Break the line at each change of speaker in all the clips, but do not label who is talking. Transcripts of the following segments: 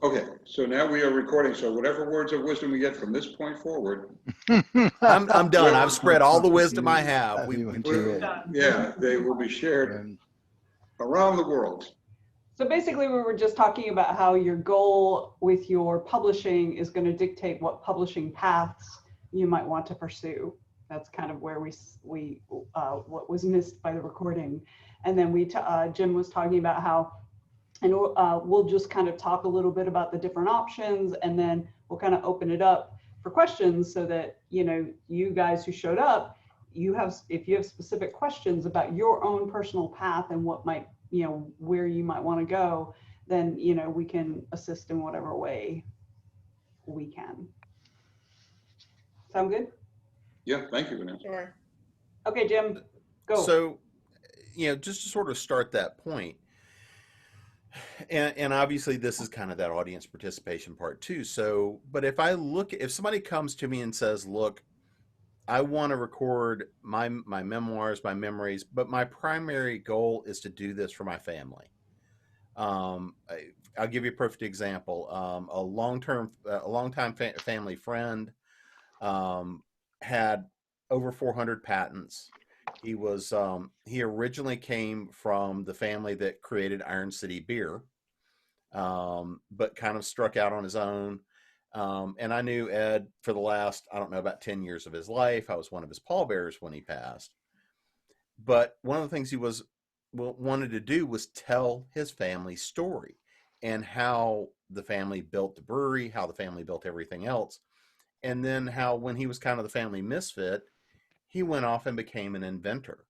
Okay, so now we are recording. So whatever words of wisdom we get from this point forward,
I'm done. I've spread all the wisdom I have.
yeah, they will be shared around the world.
So basically, we were just talking about how your goal with your publishing is going to dictate what publishing paths you might want to pursue. That's kind of where what was missed by the recording. And then Jim was talking about how, and we'll just kind of talk a little bit about the different options, and then we'll kind of open it up for questions so that, you guys who showed up, if you have specific questions about your own personal path and what might, where you might want to go, then, we can assist in whatever way we can. Sound good?
Yeah, thank you, Vanessa.
Sure.
Okay, Jim, go.
So, just to sort of start that point, and obviously this is kind of that audience participation part too. So, but if somebody comes to me and says, look, I want to record my memoirs, my memories, but my primary goal is to do this for my family. I'll give you a perfect example. A longtime family friend had over 400 patents. He originally came from the family that created Iron City beer, but kind of struck out on his own. And I knew Ed for the last, I don't know, about 10 years of his life. I was one of his pallbearers when he passed. But one of the things he wanted to do was tell his family story and how the family built the brewery, how the family built everything else. And then how, when he was kind of the family misfit, he went off and became an inventor.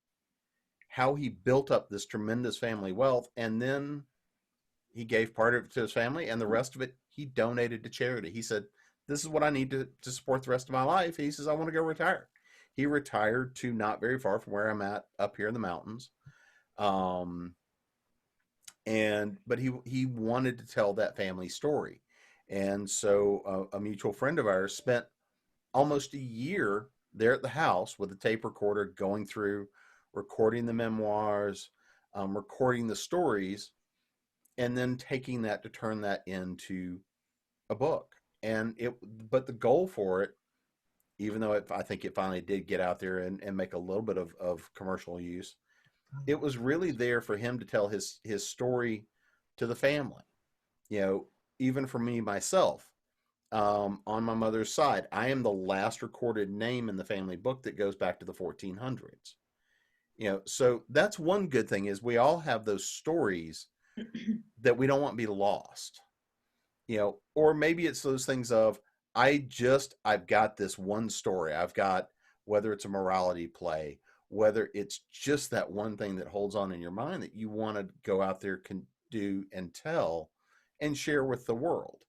How he built up this tremendous family wealth, and then he gave part of it to his family, and the rest of it he donated to charity. He said, this is what I need to support the rest of my life. He says, I want to go retire. He retired to not very far from where I'm at, up here in the mountains. But he wanted to tell that family story. And so a mutual friend of ours spent almost a year there at the house with a tape recorder, going through, recording the memoirs, recording the stories, and then taking that to turn that into a book. But the goal for it, even though I think it finally did get out there and make a little bit of commercial use, it was really there for him to tell his story to the family. Even for me, myself, on my mother's side, I am the last recorded name in the family book that goes back to the 1400s. So that's one good thing, is we all have those stories that we don't want to be lost. Or maybe it's those things of, I've got this one story. I've got, whether it's a morality play, whether it's just that one thing that holds on in your mind that you want to go out there, can do and tell and share with the world.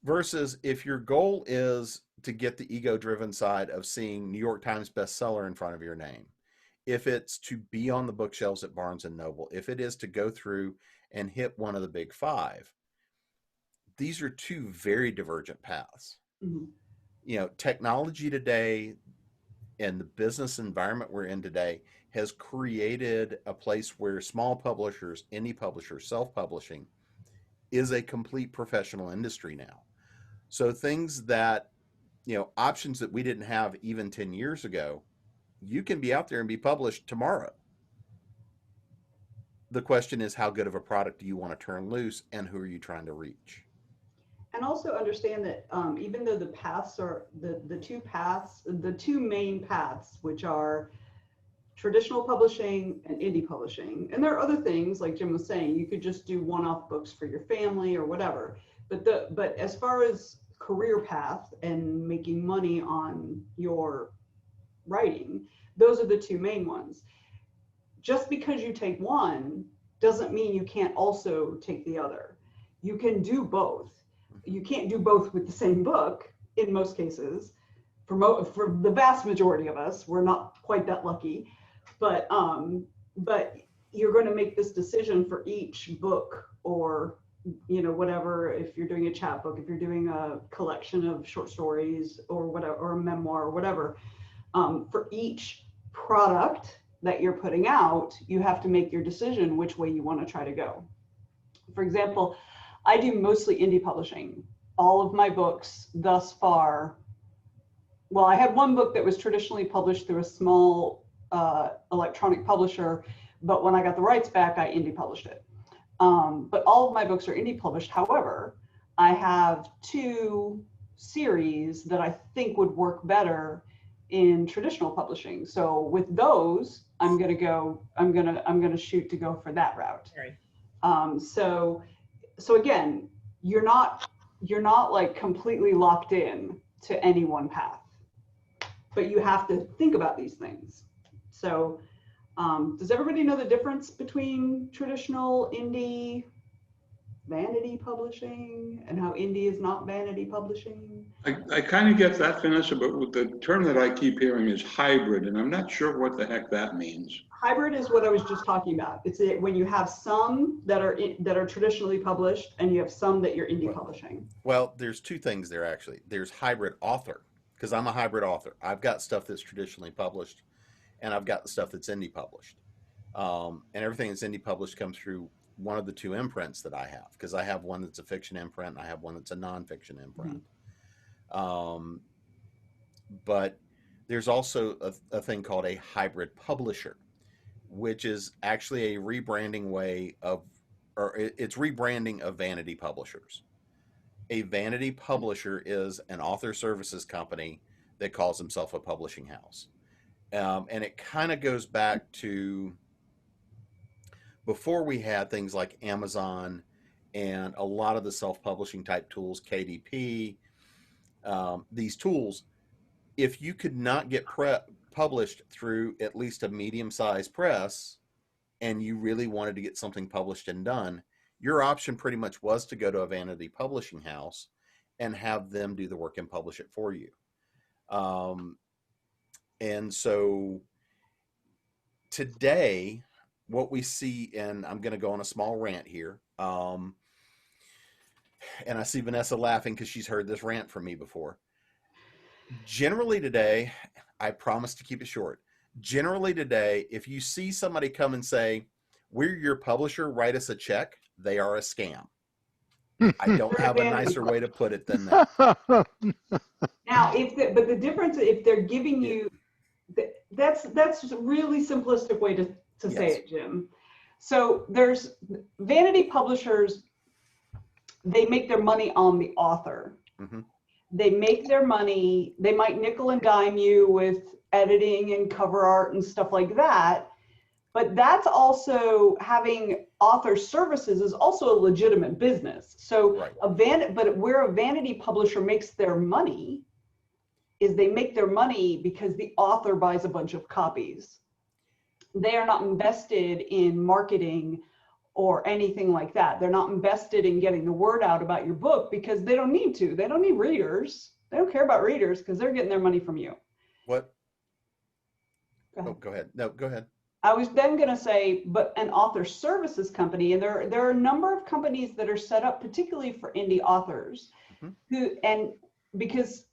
Versus if your goal is to get the ego-driven side of seeing New York Times bestseller in front of your name, if it's to be on the bookshelves at Barnes & Noble, if it is to go through and hit one of the big five, these are two very divergent paths. Mm-hmm. Technology today and the business environment we're in today has created a place where small publishers, indie publishers, self-publishing is a complete professional industry now. So things that, options that we didn't have even 10 years ago, you can be out there and be published tomorrow. The question is, how good of a product do you want to turn loose, and who are you trying to reach?
And also understand that even though the paths are the two main paths, which are traditional publishing and indie publishing, and there are other things, like Jim was saying, you could just do one-off books for your family or whatever. But as far as career path and making money on your writing, those are the two main ones. Just because you take one doesn't mean you can't also take the other. You can do both. You can't do both with the same book in most cases. For the vast majority of us, we're not quite that lucky, but you're going to make this decision for each book, or whatever, if you're doing a chapbook, if you're doing a collection of short stories or whatever, or a memoir or whatever, for each product that you're putting out, you have to make your decision which way you want to try to go. For example, I do mostly indie publishing. All of my books thus far, well, I had one book that was traditionally published through a small electronic publisher, but when I got the rights back, I indie published it. But all of my books are indie published. However, I have 2 series that I think would work better in traditional publishing. So with those, I'm gonna shoot to go for that route.
Right.
So again, you're not like completely locked in to any one path, but you have to think about these things. So does everybody know the difference between traditional, indie, vanity publishing, and how indie is not vanity publishing?
I kind of get that, Vanessa, but with the term that I keep hearing is hybrid, and I'm not sure what the heck that means.
Hybrid is what I was just talking about. It's when you have some that are traditionally published, and you have some that you're indie publishing.
Well, there's 2 things there actually. There's hybrid author, because I'm a hybrid author. I've got stuff that's traditionally published, and I've got the stuff that's indie published. And everything that's indie published comes through one of the 2 imprints that I have, because I have one that's a fiction imprint and I have one that's a nonfiction imprint. But there's also a thing called a hybrid publisher, which is actually a rebranding way of, or it's rebranding of vanity publishers. A vanity publisher is an author services company that calls himself a publishing house. And it kind of goes back to before we had things like Amazon and a lot of the self-publishing type tools, KDP, these tools. If you could not get published through at least a medium-sized press and you really wanted to get something published and done, your option pretty much was to go to a vanity publishing house and have them do the work and publish it for you. And so today, what we see, and I'm going to go on a small rant here, and I see Venessa laughing because she's heard this rant from me before. Generally today, I promise to keep it short. Generally today, if you see somebody come and say, "We're your publisher, write us a check," they are a scam. I don't have a nicer way to put it than that.
Now, but the difference, if they're giving you, that's a really simplistic way to say it, Jim. So there's vanity publishers, they make their money on the author.
Mm-hmm.
They make their money, they might nickel and dime you with editing and cover art and stuff like that. But that's also, having author services is also a legitimate business. So
right.
But where a vanity publisher makes their money is they make their money because the author buys a bunch of copies. They are not invested in marketing or anything like that. They're not invested in getting the word out about your book because they don't need to. They don't need readers. They don't care about readers because they're getting their money from you.
What?
Go ahead.
Oh, go ahead. No, go ahead.
I was then going to say, but an author services company, and there are a number of companies that are set up particularly for indie authors, and because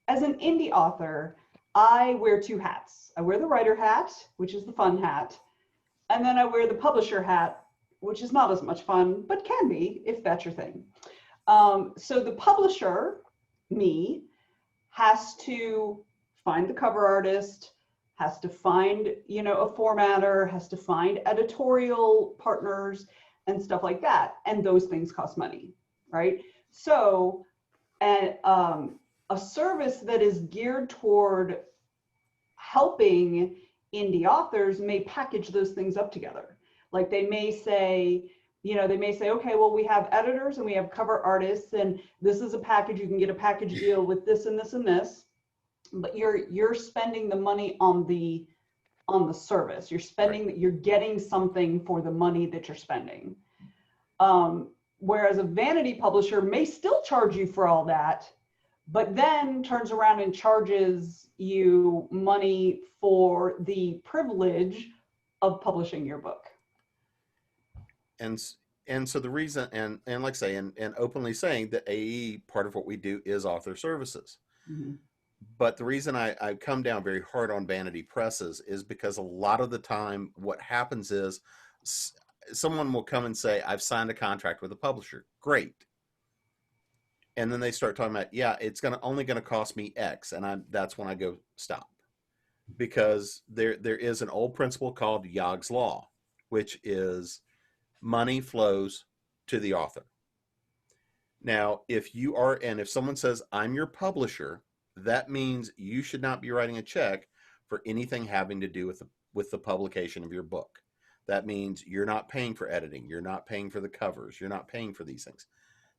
as an indie author, I wear 2 hats. I wear the writer hat, which is the fun hat, and then I wear the publisher hat, which is not as much fun, but can be if that's your thing. So the publisher, me, has to find the cover artist, has to find, a formatter, has to find editorial partners and stuff like that. And those things cost money, right? So, and a service that is geared toward helping indie authors may package those things up together. Like they may say, okay, well, we have editors and we have cover artists, and this is a package. You can get a package deal with this and this and this. But you're spending the money on the service. You're getting something for the money that you're spending. Whereas a vanity publisher may still charge you for all that, but then turns around and charges you money for the privilege of publishing your book.
And so the reason, and like I say, and openly saying that AE, part of what we do is author services.
Mm-hmm.
But the reason I come down very hard on vanity presses is because a lot of the time what happens is someone will come and say, I've signed a contract with a publisher. Great. And then they start talking about, yeah, it's only going to cost me X. And that's when I go, stop. Because there is an old principle called Yogg's Law, which is money flows to the author. Now, if someone says, I'm your publisher, that means you should not be writing a check for anything having to do with the publication of your book. That means you're not paying for editing. You're not paying for the covers. You're not paying for these things.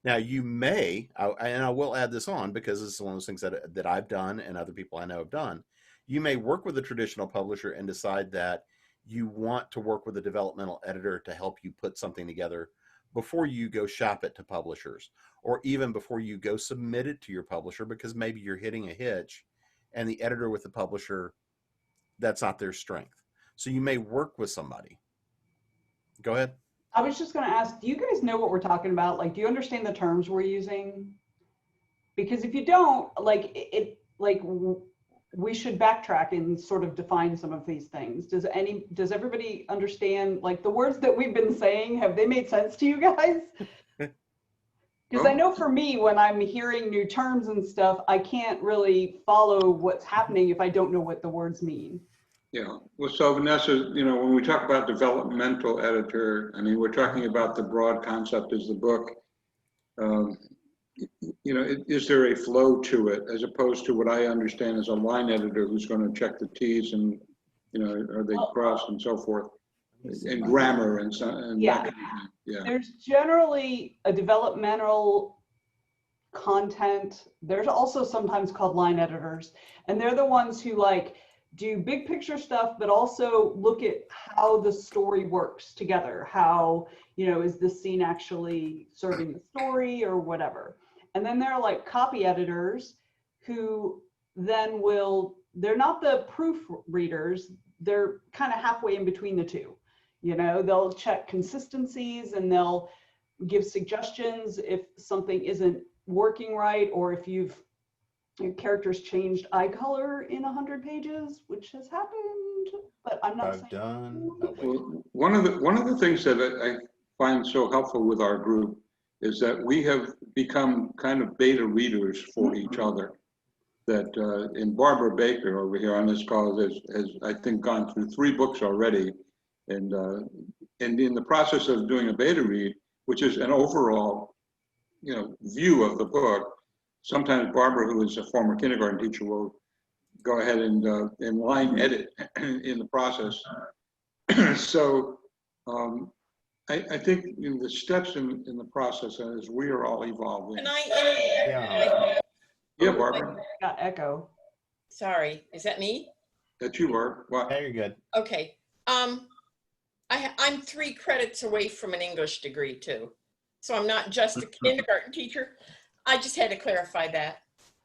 Now, you may, and I will add this on because this is one of those things that I've done and other people I know have done. You may work with a traditional publisher and decide that you want to work with a developmental editor to help you put something together before you go shop it to publishers, or even before you go submit it to your publisher, because maybe you're hitting a hitch and the editor with the publisher, that's not their strength. So you may work with somebody. Go ahead.
I was just going to ask, do you guys know what we're talking about? Like, do you understand the terms we're using? Because if you don't, we should backtrack and sort of define some of these things. Does everybody understand, like, the words that we've been saying, have they made sense to you guys? Because I know for me, when I'm hearing new terms and stuff, I can't really follow what's happening if I don't know what the words mean.
Yeah, well, so Vanessa, when we talk about developmental editor, I mean, we're talking about the broad concept as the book. Is there a flow to it as opposed to what I understand as a line editor who's going to check the T's and, are they crossed and so forth, and grammar and so, and
yeah.
that kind of thing. Yeah.
There's generally a developmental content. There's also sometimes called line editors, and they're the ones who do big picture stuff, but also look at how the story works together. How, is this scene actually serving the story or whatever? And then there are copy editors who then they're not the proofreaders, they're kind of halfway in between the two. They'll check consistencies and they'll give suggestions if something isn't working right, or if your character's changed eye color in 100 pages, which has happened, but I'm not saying.
Done.
Well, one of the things that I find so helpful with our group is that we have become kind of beta readers for each other. That in Barbara Baker over here on this call has I think gone through 3 books already, and in the process of doing a beta read, which is an overall view of the book. Sometimes Barbara, who is a former kindergarten teacher, will go ahead and line edit in the process. So I think the steps in the process as we are all evolving.
And
Yeah, Barbara.
Got echo.
Sorry, is that me?
That you are. Well,
Hey, you're good.
Okay. I'm 3 credits away from an English degree too. So I'm not just a kindergarten teacher. I just had to clarify that.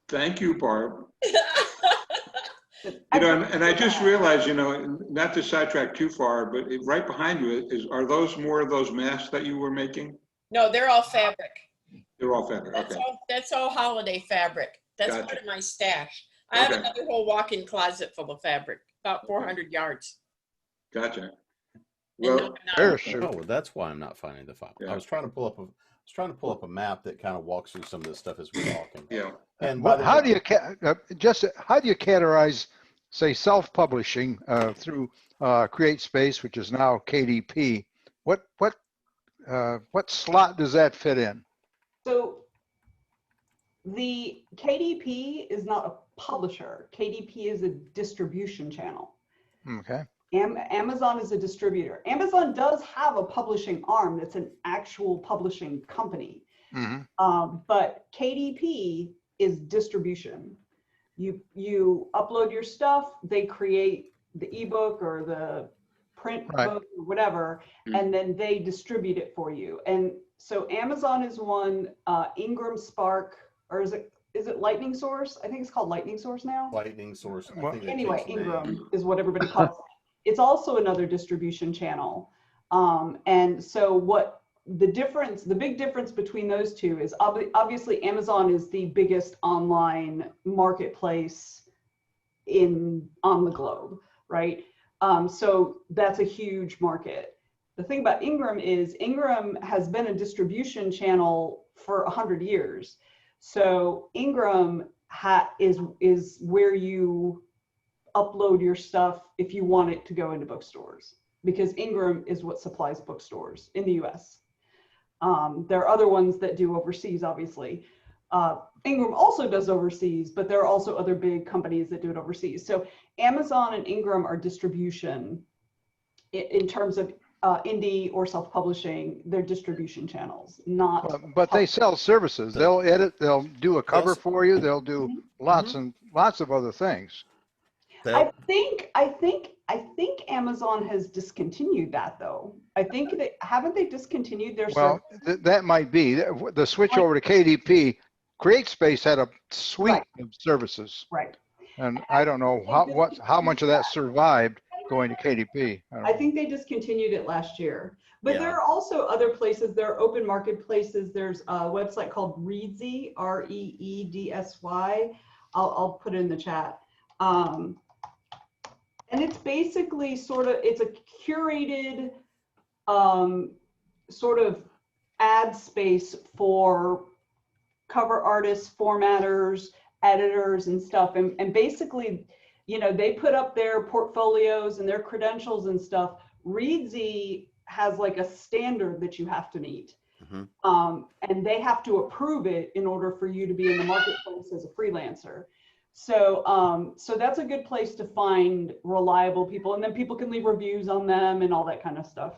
thank you, Barb. And I just realized, not to sidetrack too far, but right behind you are those more of those masks that you were making?
No, they're all fabric.
They're all fabric. Okay.
That's all holiday fabric. That's
Gotcha.
part of my stash. I have
Okay.
another whole walk-in closet full of fabric, about 400 yards.
Gotcha.
And
Well,
no, I'm not-
Parachute.
Oh, well, that's why I'm not finding the file.
Yeah.
I was trying to pull up a map that kind of walks through some of this stuff as we're talking.
yeah.
And by the
How
way-
do you how do you categorize, say, self-publishing through CreateSpace, which is now KDP? What slot does that fit in?
So the KDP is not a publisher. KDP is a distribution channel.
Okay.
Amazon is a distributor. Amazon does have a publishing arm that's an actual publishing company.
Mm-hmm.
But KDP is distribution. You upload your stuff, they create the ebook or the print
Right.
book or whatever, and then they distribute it for you. And so Amazon is one, Ingram Spark, or is it Lightning Source? I think it's called Lightning Source now.
Lightning source. I
Well,
think that
Anyway,
changed the name.
Ingram is what everybody calls it. It's also another distribution channel. And so the big difference between those two is obviously Amazon is the biggest online marketplace on the globe, right? So that's a huge market. The thing about Ingram is Ingram has been a distribution channel for 100 years. So Ingram is where you upload your stuff if you want it to go into bookstores, because Ingram is what supplies bookstores in the US. There are other ones that do overseas, obviously. Ingram also does overseas, but there are also other big companies that do it overseas. So Amazon and Ingram are distribution in terms of indie or self-publishing. They're distribution channels, not.
But they sell services. They'll edit, they'll do a cover for you. They'll do lots and lots of other things.
I think Amazon has discontinued that, though. I think haven't they discontinued their
Well,
service?
that might be the switch over to KDP. CreateSpace had a suite of services,
Right.
and I don't know how much of that survived going to KDP.
I think they discontinued it last year. But
Yeah.
there are also other places. There are open marketplaces. There's a website called Reedsy, REEDSY. I'll put it in the chat. And it's basically it's a curated sort of ad space for cover artists, formatters, editors, and stuff. And basically, you know, they put up their portfolios and their credentials and stuff. Reedsy has like a standard that you have to meet. And they have to approve it in order for you to be in the marketplace as a freelancer. So, so that's a good place to find reliable people, and then people can leave reviews on them and all that kind of stuff.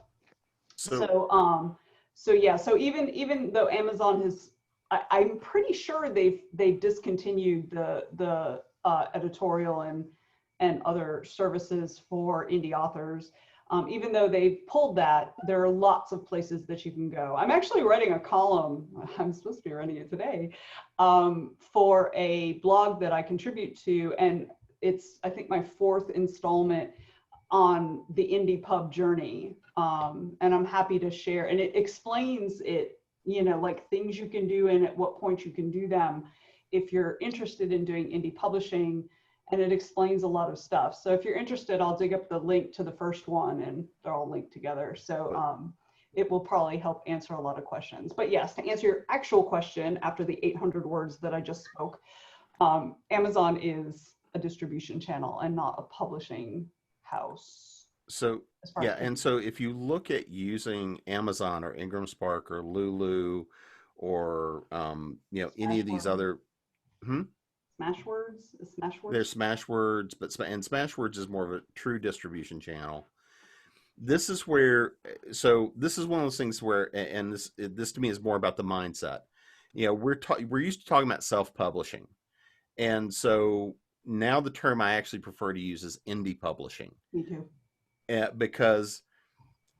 So yeah, so even though Amazon has, I'm pretty sure they've discontinued the editorial and other services for indie authors. Even though they pulled that, there are lots of places that you can go. I'm actually writing a column, I'm supposed to be writing it today, for a blog that I contribute to. And it's, I think, my 4th installment on the indie pub journey. And I'm happy to share. And it explains it, you know, like things you can do and at what point you can do them if you're interested in doing indie publishing. And it explains a lot of stuff. So if you're interested, I'll dig up the link to the first one, and they're all linked together. So it will probably help answer a lot of questions. But yes, to answer your actual question, after the 800 words that I just spoke, Amazon is a distribution channel and not a publishing house.
So yeah, and so if you look at using Amazon or Ingram Spark or Lulu or you know, any of these other
Smashwords?
There's Smashwords, but Smashwords is more of a true distribution channel. This is where, so this is one of those things where, and this to me is more about the mindset. You know, we're used to talking about self-publishing, and so now the term I actually prefer to use is indie publishing.
Me too.
Because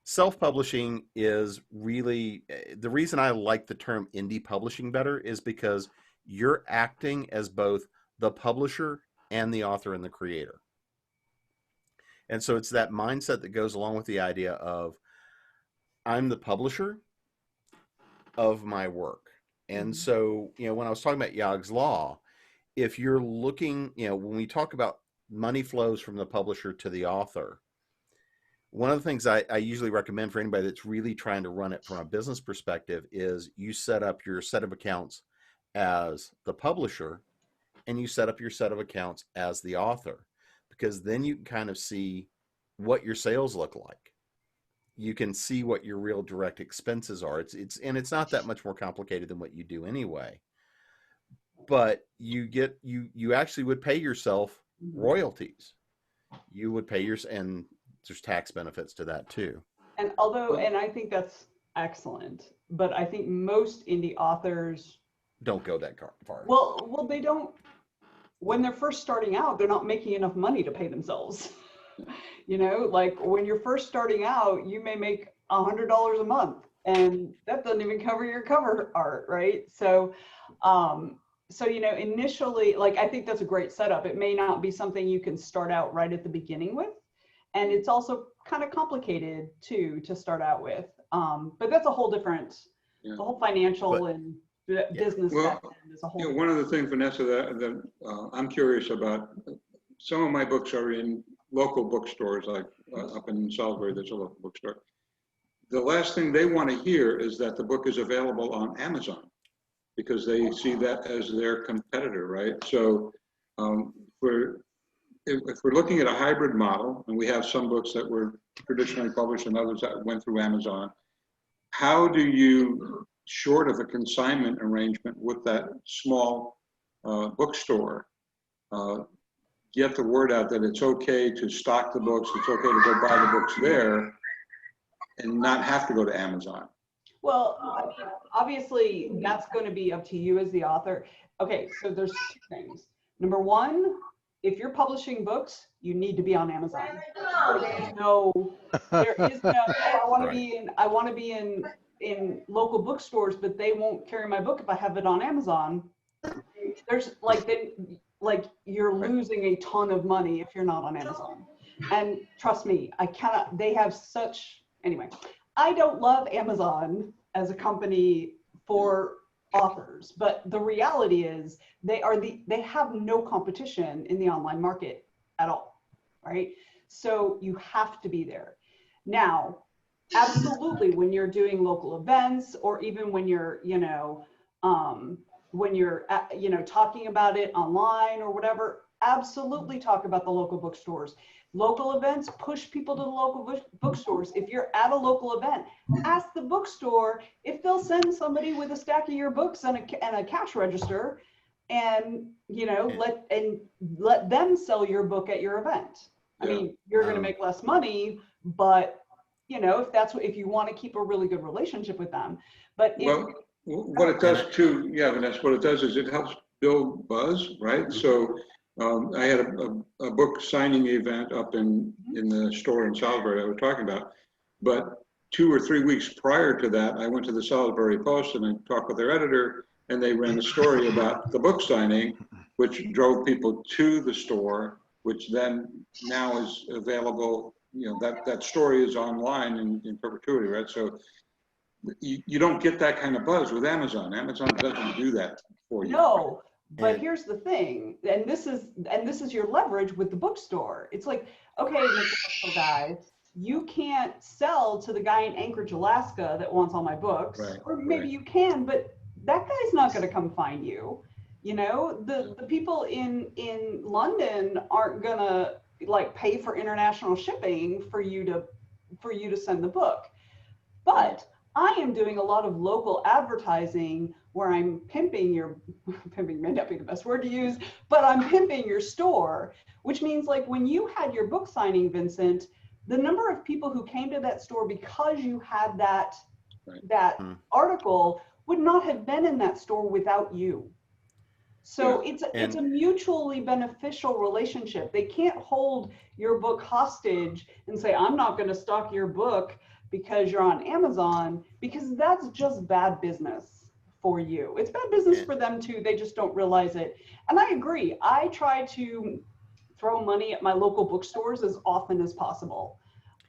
self-publishing is really, the reason I like the term indie publishing better is because you're acting as both the publisher and the author and the creator. And so it's that mindset that goes along with the idea of I'm the publisher of my work. And so, you know, when I was talking about Yogg's Law, if you're looking, you know, when we talk about money flows from the publisher to the author, one of the things I usually recommend for anybody that's really trying to run it from a business perspective is you set up your set of accounts as the publisher and you set up your set of accounts as the author, because then you can kind of see what your sales look like. You can see what your real direct expenses are. It's not that much more complicated than what you do anyway, but you actually would pay yourself royalties. You would pay and there's tax benefits to that too. And
I think that's excellent, but I think most indie authors
don't go that far.
Well, they don't. When they're first starting out, they're not making enough money to pay themselves. You know, like when you're first starting out, you may make $100 a month, and that doesn't even cover your cover art, right? So, you know, initially, like I think that's a great setup. It may not be something you can start out right at the beginning with, and it's also kind of complicated too to start out with. But that's a whole different, the whole financial and business as a whole.
You know, one of the things, Vanessa, that I'm curious about, some of my books are in local bookstores, like up in Salisbury, there's a local bookstore. the last thing they want to hear is that the book is available on Amazon, because they see that as their competitor, right? So if we're looking at a hybrid model, and we have some books that were traditionally published and others that went through Amazon, how do you, short of a consignment arrangement with that small bookstore, get the word out that it's okay to stock the books, it's okay to go buy the books there, and not have to go to Amazon?
Well, I mean, obviously, that's going to be up to you as the author. Okay, so there's two things. Number one, if you're publishing books, you need to be on Amazon. There is no, I want to be in, in local bookstores, but they won't carry my book if I have it on Amazon. There's like you're losing a ton of money if you're not on Amazon. And trust me, I cannot, they have such, anyway, I don't love Amazon as a company for authors, but the reality is they have no competition in the online market at all, right? So you have to be there. Now, absolutely, when you're doing local events, or even when you're, talking about it online or whatever, absolutely talk about the local bookstores. Local events, push people to the local bookstores. If you're at a local event, ask the bookstore if they'll send somebody with a stack of your books and a cash register, and let them sell your book at your event. I mean, you're going to make less money, but if you want to keep a really good relationship with them. But
what it does too, Vanessa, what it does is it helps build buzz, right? So I had a book signing event up in the store in Salisbury I was talking about, but 2 or 3 weeks prior to that, I went to the Salisbury Post and I talked with their editor, and they ran a story about the book signing, which drove people to the store, which then now is available. That story is online in perpetuity, right? So you don't get that kind of buzz with Amazon. Amazon doesn't do that for you.
No, but here's the thing, and this is your leverage with the bookstore. It's like, okay, Mr. Guy, you can't sell to the guy in Anchorage, Alaska that wants all my books, or maybe you can, but that guy's not going to come find you. The people in London aren't gonna pay for international shipping for you to send the book. But I am doing a lot of local advertising where I'm pimping may not be the best word to use, but I'm pimping your store, which means when you had your book signing, Vincent, the number of people who came to that store because you had that article would not have been in that store without you. So it's a mutually beneficial relationship. They can't hold your book hostage and say, I'm not going to stock your book because you're on Amazon, because that's just bad business for you. It's bad business for them too. They just don't realize it. And I agree. I try to throw money at my local bookstores as often as possible.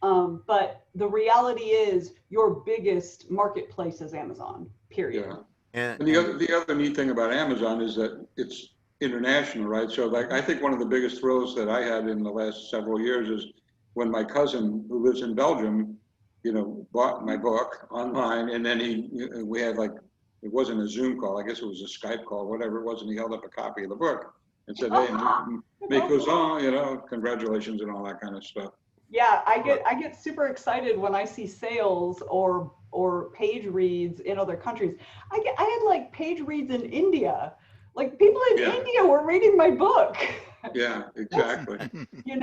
But the reality is your biggest marketplace is Amazon, period.
Yeah. And the other neat thing about Amazon is that it's international, right? So I think one of the biggest thrills that I had in the last several years is when my cousin, who lives in Belgium, bought my book online, and then we had it wasn't a Zoom call, I guess it was a Skype call, whatever it was, and he held up a copy of the book and said, hey, me cousin, congratulations and all that kind of stuff.
Yeah, I get super excited when I see sales or page reads in other countries. I had page reads in India. People in India were reading my book.
Yeah, exactly.
You're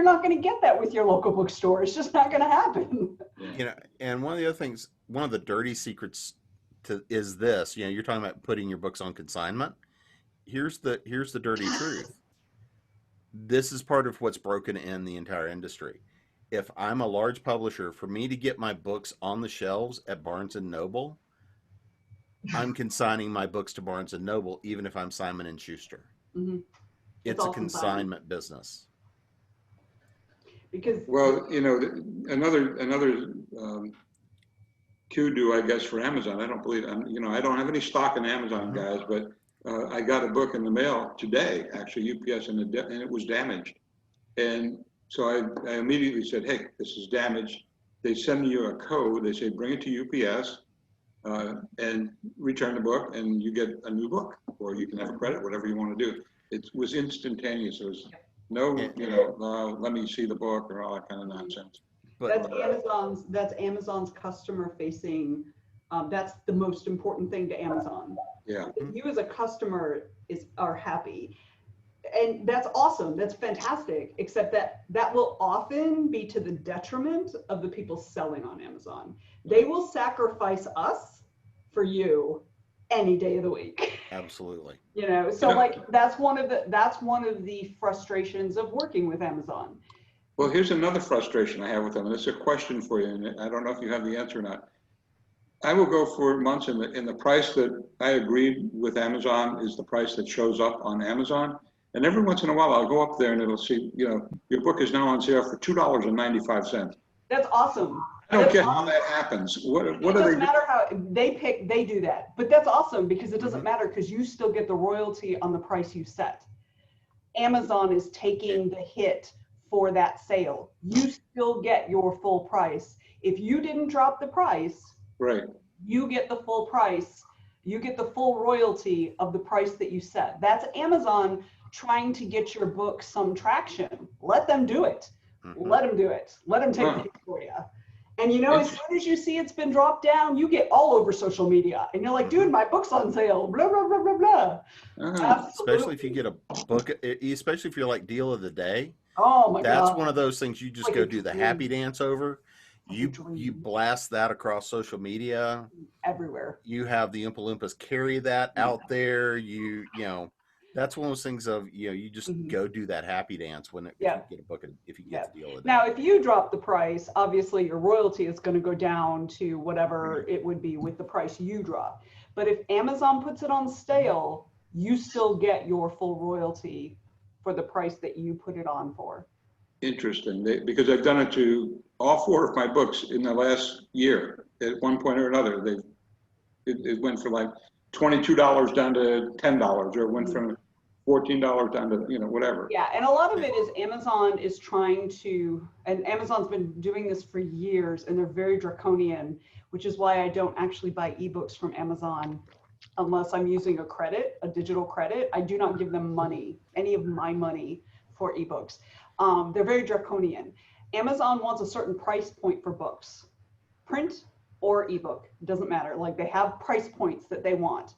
not going to get that with your local bookstore. It's just not going to happen.
And one of the other things, one of the dirty secrets is this. You're talking about putting your books on consignment. Here's the dirty truth. This is part of what's broken in the entire industry. If I'm a large publisher, for me to get my books on the shelves at Barnes & Noble, I'm consigning my books to Barnes & Noble, even if I'm Simon & Schuster.
Mm-hmm.
It's a consignment business.
Because
another kudu, I guess, for Amazon. I don't believe I don't have any stock in Amazon, guys, but I got a book in the mail today, actually, UPS, and it was damaged. And so I immediately said, hey, this is damaged. they send you a code. They say, bring it to UPS and return the book, and you get a new book, or you can have a credit, whatever you want to do. It was instantaneous. It was no, let me see the book or all that kind of nonsense.
But
That's Amazon's customer facing. That's the most important thing to Amazon.
Yeah.
You as a customer are happy. And that's awesome. That's fantastic. Except that will often be to the detriment of the people selling on Amazon. They will sacrifice us for you any day of the week.
absolutely.
So like that's one of the frustrations of working with Amazon.
Well, here's another frustration I have with them. And it's a question for you, and I don't know if you have the answer or not. I will go for months, and the price that I agreed with Amazon is the price that shows up on Amazon. And every once in a while, I'll go up there and it'll see, your book is now on sale for $2.95.
That's awesome.
I don't get how that happens. What
It
do they
doesn't
do?
matter how they do that, but that's awesome because it doesn't matter because you still get the royalty on the price you set. Amazon is taking the hit for that sale. You still get your full price. If you didn't drop the price,
Right.
you get the full price. You get the full royalty of the price that you set. That's Amazon trying to get your book some traction. Let them do it. Let them do it. Let them take the hit for you. And as soon as you see it's been dropped down, you get all over social media. And you're like, dude, my book's on sale. Blah, blah, blah, blah, blah.
Especially if you get a book, especially if you're like deal of the day.
Oh my God.
That's one of those things you just
Like
go
a
do the
dream.
happy dance over.
Like a
You
dream.
blast that across social media.
Everywhere.
You have the Oompa Loompas carry that out there. That's one of those things of, you just go do that happy dance if you get a book, if you get the deal of the day.
Now, if you drop the price, obviously your royalty is going to go down to whatever it would be with the price you drop. But if Amazon puts it on sale, you still get your full royalty for the price that you put it on for.
Interesting. Because I've done it to all 4 of my books in the last year. At one point or another, it went from like $22 down to $10, or it went from $14 down to, whatever.
Yeah, and a lot of it is Amazon is trying to, and Amazon's been doing this for years, and they're very draconian, which is why I don't actually buy ebooks from Amazon unless I'm using a digital credit. I do not give them money, any of my money for ebooks. They're very draconian. Amazon wants a certain price point for books, print or ebook, doesn't matter. Like they have price points that they want,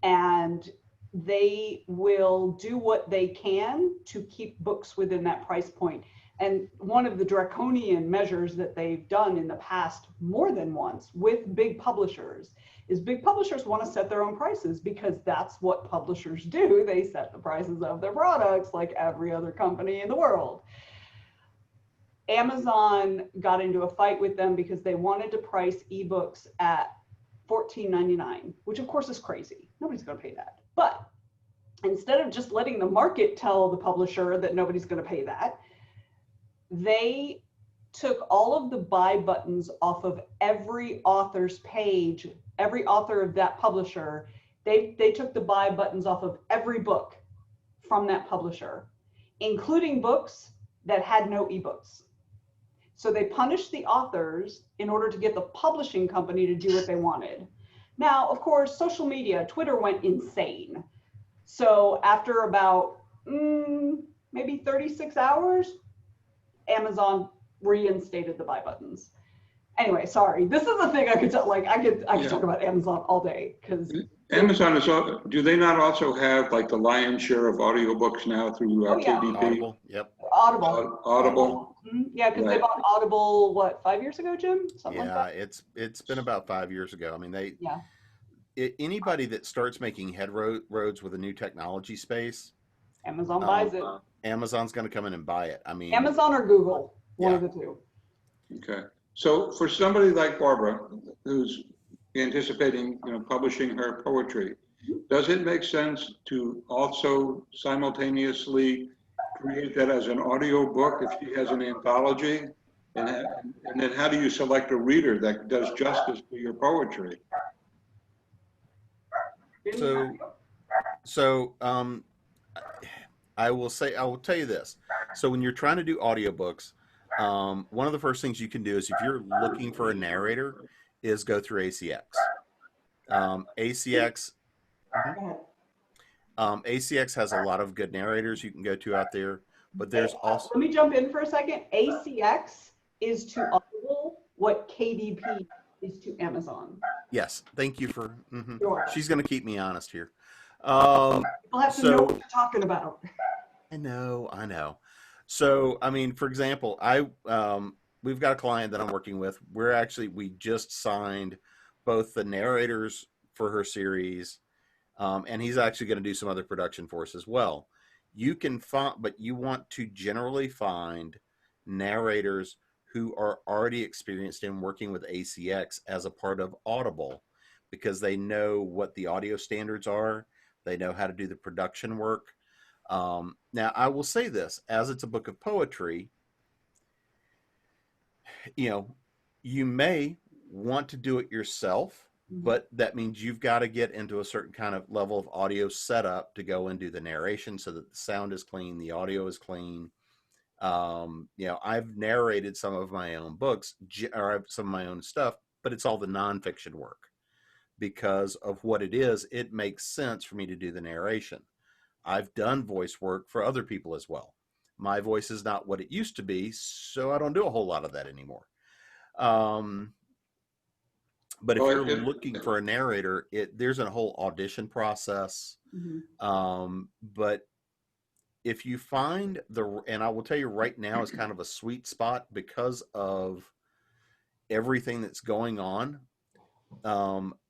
and they will do what they can to keep books within that price point. And one of the draconian measures that they've done in the past more than once with big publishers is big publishers want to set their own prices because that's what publishers do. They set the prices of their products like every other company in the world. Amazon got into a fight with them because they wanted to price ebooks at $14.99, which of course is crazy. Nobody's going to pay that. But instead of just letting the market tell the publisher that nobody's going to pay that, they took all of the buy buttons off of every author's page, every author of that publisher. They took the buy buttons off of every book from that publisher, including books that had no ebooks. So they punished the authors in order to get the publishing company to do what they wanted. Now, of course, social media, Twitter went insane. So after about maybe 36 hours, Amazon reinstated the buy buttons. Anyway, sorry. This is the thing I could tell. Like I could talk about Amazon all day because
Amazon is. Do they not also have like the lion's share of audiobooks now through KDP?
Audible. Yep.
Audible.
Yeah, because they bought Audible 5 years ago, Jim? Something like that.
It's been about 5 years ago. I mean, anybody that starts making headroads with a new technology space,
Amazon buys it.
Amazon's going to come in and buy it. I mean,
Amazon or Google, one of the two.
Okay. So for somebody like Barbara, who's anticipating, publishing her poetry, does it make sense to also simultaneously create that as an audio book if she has an anthology? And then how do you select a reader that does justice to your poetry?
So I will tell you this. So when you're trying to do audiobooks, one of the first things you can do is if you're looking for a narrator is go through ACX. ACX ACX has a lot of good narrators you can go to out there, but there's also.
Let me jump in for a second. ACX is to Audible what KDP is to Amazon.
Yes, thank you for.
Sure.
She's going to keep me honest here.
I'll have to know what you're talking about.
I know. So, I mean, for example, we've got a client that I'm working with. We just signed both the narrators for her series, and he's actually going to do some other production for us as well. You can find, but you want to generally find narrators who are already experienced in working with ACX as a part of Audible, because they know what the audio standards are. They know how to do the production work. Now, I will say this, as it's a book of poetry, you may want to do it yourself, but that means you've got to get into a certain kind of level of audio setup to go and do the narration so that the sound is clean, the audio is clean. I've narrated some of my own books or some of my own stuff, but it's all the nonfiction work. Because of what it is, it makes sense for me to do the narration. I've done voice work for other people as well. My voice is not what it used to be, so I don't do a whole lot of that anymore. But if you're looking for a narrator, there's a whole audition process. But if you find and I will tell you right now is kind of a sweet spot because of everything that's going on.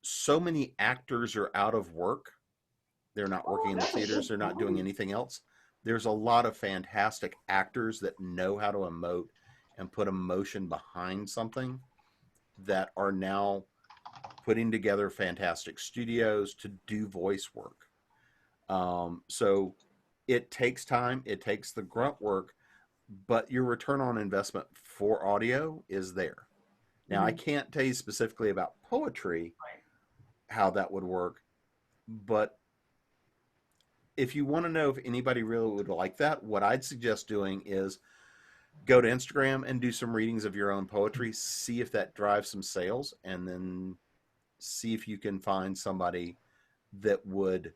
So many actors are out of work. They're not working in the theaters. They're not doing anything else. There's a lot of fantastic actors that know how to emote and put emotion behind something that are now putting together fantastic studios to do voice work. So it takes time. It takes the grunt work, but your return on investment for audio is there. Now, I can't tell you specifically about poetry, how that would work, but if you want to know if anybody really would like that, what I'd suggest doing is go to Instagram and do some readings of your own poetry, see if that drives some sales, and then see if you can find somebody that would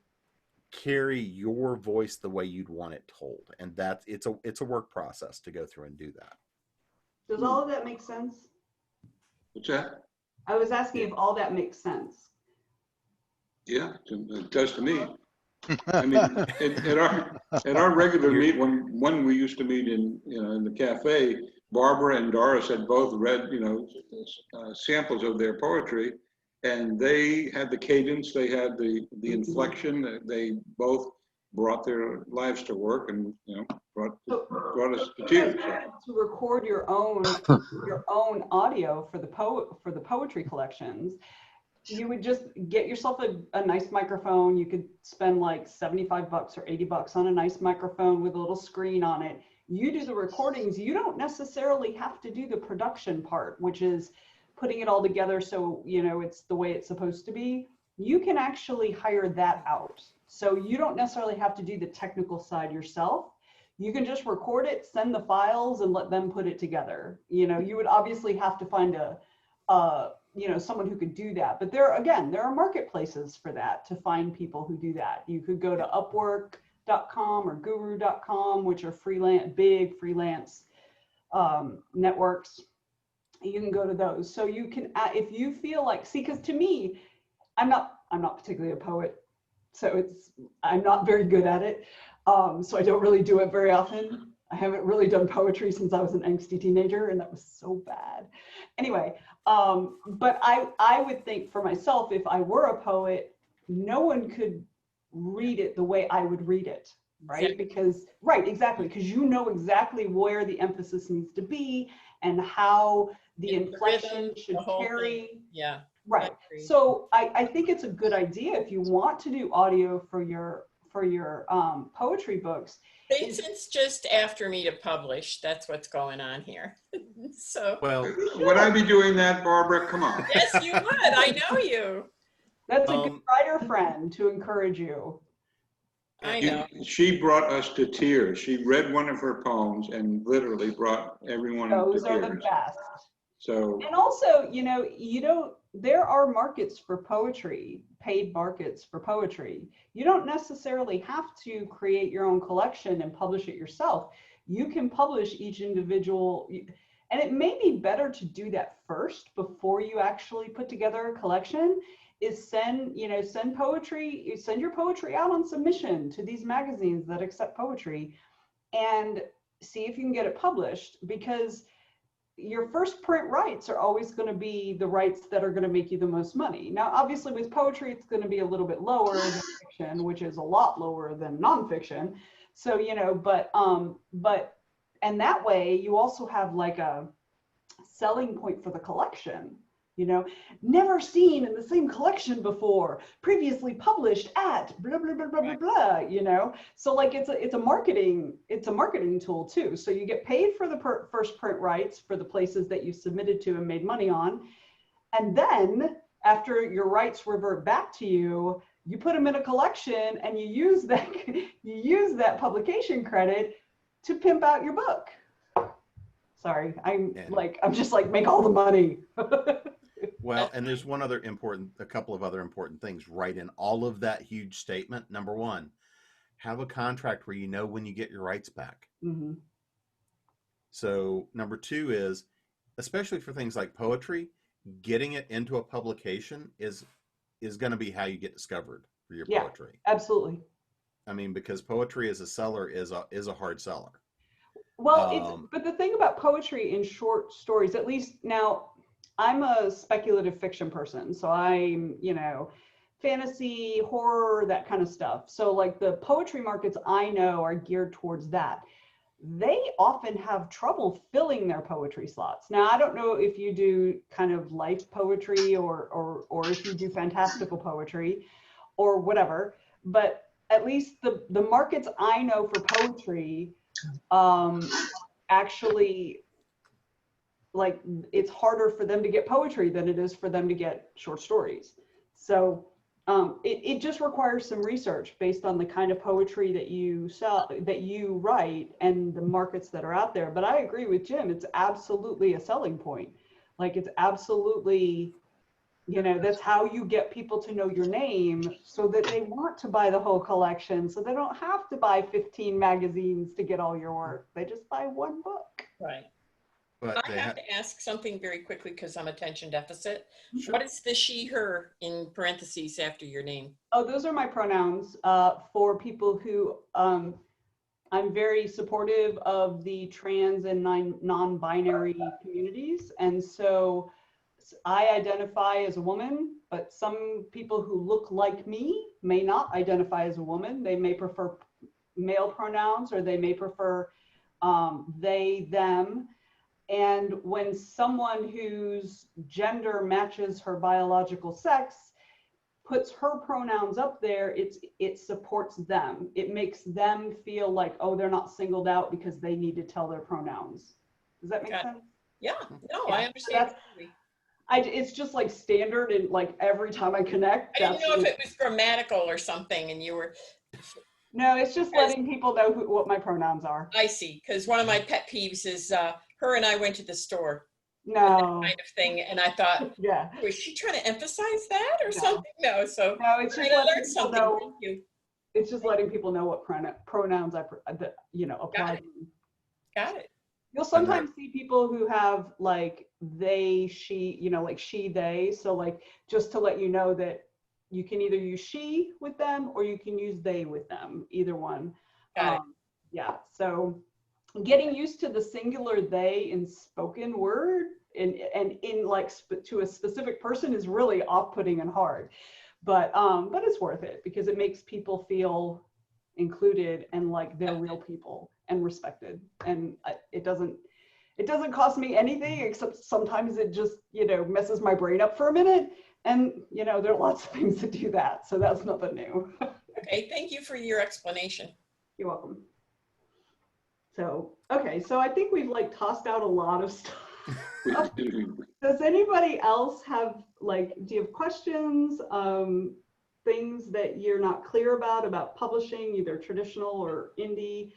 carry your voice the way you'd want it told. And it's a work process to go through and do that.
Does all of that make sense?
What's that?
I was asking if all that makes sense.
Yeah, it does to me. I mean, at our regular meet, when we used to meet in the cafe, Barbara and Doris had both read samples of their poetry, and they had the cadence, they had the inflection. They both brought their lives to work, and brought us to tears.
To record your own audio for the poetry collections, you would just get yourself a nice microphone. You could spend like $75 or $80 on a nice microphone with a little screen on it. You do the recordings. You don't necessarily have to do the production part, which is putting it all together so it's the way it's supposed to be. You can actually hire that out. So you don't necessarily have to do the technical side yourself. You can just record it, send the files, and let them put it together. You would obviously have to find someone who could do that. But there are marketplaces for that, to find people who do that. You could go to Upwork.com or Guru.com, which are big freelance networks. You can go to those. So you can, if you feel like, because to me, I'm not particularly a poet, so I'm not very good at it. So I don't really do it very often. I haven't really done poetry since I was an angsty teenager, and that was so bad. Anyway, but I would think for myself, if I were a poet, no one could read it the way I would read it, right? Exactly. Because you know exactly where the emphasis needs to be and how the inflection should carry.
Yeah.
Right. So I think it's a good idea if you want to do audio for your poetry books.
Jason's just after me to publish. That's what's going on here. So.
Well,
would I be doing that, Barbara? Come on.
Yes, you would. I know you.
That's a good writer friend to encourage you.
I know.
She brought us to tears. She read one of her poems and literally brought everyone to
Those are the
tears.
best.
So
And also, there are markets for poetry, paid markets for poetry. You don't necessarily have to create your own collection and publish it yourself. You can publish each individual, and it may be better to do that first before you actually put together a collection, is send your poetry out on submission to these magazines that accept poetry and see if you can get it published, because your first print rights are always going to be the rights that are going to make you the most money. Now, obviously with poetry, it's going to be a little bit lower than fiction, which is a lot lower than nonfiction. So, and that way you also have like a selling point for the collection, never seen in the same collection before, previously published at blah, blah, blah, blah, blah, blah, So like it's a marketing tool too. So you get paid for the first print rights for the places that you submitted to and made money on. And then after your rights revert back to you, you put them in a collection and you use that publication credit to pimp out your book. Sorry, I'm just like, make all the money.
Well, and there's a couple of other important things right in all of that huge statement. Number one, have a contract where you know when you get your rights back.
Mm-hmm.
So number two is, especially for things like poetry, getting it into a publication is going to be how you get discovered for your poetry.
Absolutely.
I mean, because poetry as a seller is a hard seller.
Well, but the thing about poetry in short stories, at least now, I'm a speculative fiction person. So I'm, fantasy, horror, that kind of stuff. So like the poetry markets I know are geared towards that. They often have trouble filling their poetry slots. Now, I don't know if you do kind of life poetry or if you do fantastical poetry or whatever, but at least the markets I know for poetry, actually, like, it's harder for them to get poetry than it is for them to get short stories. So it just requires some research based on the kind of poetry that you write and the markets that are out there. But I agree with Jim, it's absolutely a selling point. Like, it's absolutely, that's how you get people to know your name so that they want to buy the whole collection. So they don't have to buy 15 magazines to get all your work. They just buy one book.
Right.
But
I have to ask something very quickly because I'm attention deficit.
Sure.
What is the she, her in parentheses after your name?
Oh, those are my pronouns for people who, I'm very supportive of the trans and non-binary communities. And so I identify as a woman, but some people who look like me may not identify as a woman. They may prefer male pronouns, or they may prefer they, them. And when someone whose gender matches her biological sex puts her pronouns up there, it supports them. It makes them feel like, oh, they're not singled out because they need to tell their pronouns. Does that make sense?
Yeah, no,
Yeah.
I understand.
It's just like standard, and like every time I connect.
I didn't know if it was grammatical or something and you were.
No, it's just letting people know what my pronouns are.
I see, because one of my pet peeves is her and I went to the store.
No.
Kind of thing, and I thought,
yeah,
was she trying to emphasize that or something? No, so
no, it's just
I
letting
learned
people
something.
know.
Thank you.
It's just letting people know what pronouns apply.
Got it.
You'll sometimes see people who have like they, she, like she, they. So like, just to let you know that you can either use she with them or you can use they with them, either one.
Got it.
Yeah, so getting used to the singular they in spoken word and in like to a specific person is really off-putting and hard. But it's worth it because it makes people feel included and like they're real people and respected. And it doesn't cost me anything, except sometimes it just, messes my brain up for a minute. And, there are lots of things that do that. So that's nothing new.
Okay, thank you for your explanation.
You're welcome. So, okay, so I think we've like tossed out a lot of stuff. Does anybody else have do you have questions? things that you're not clear about publishing, either traditional or indie,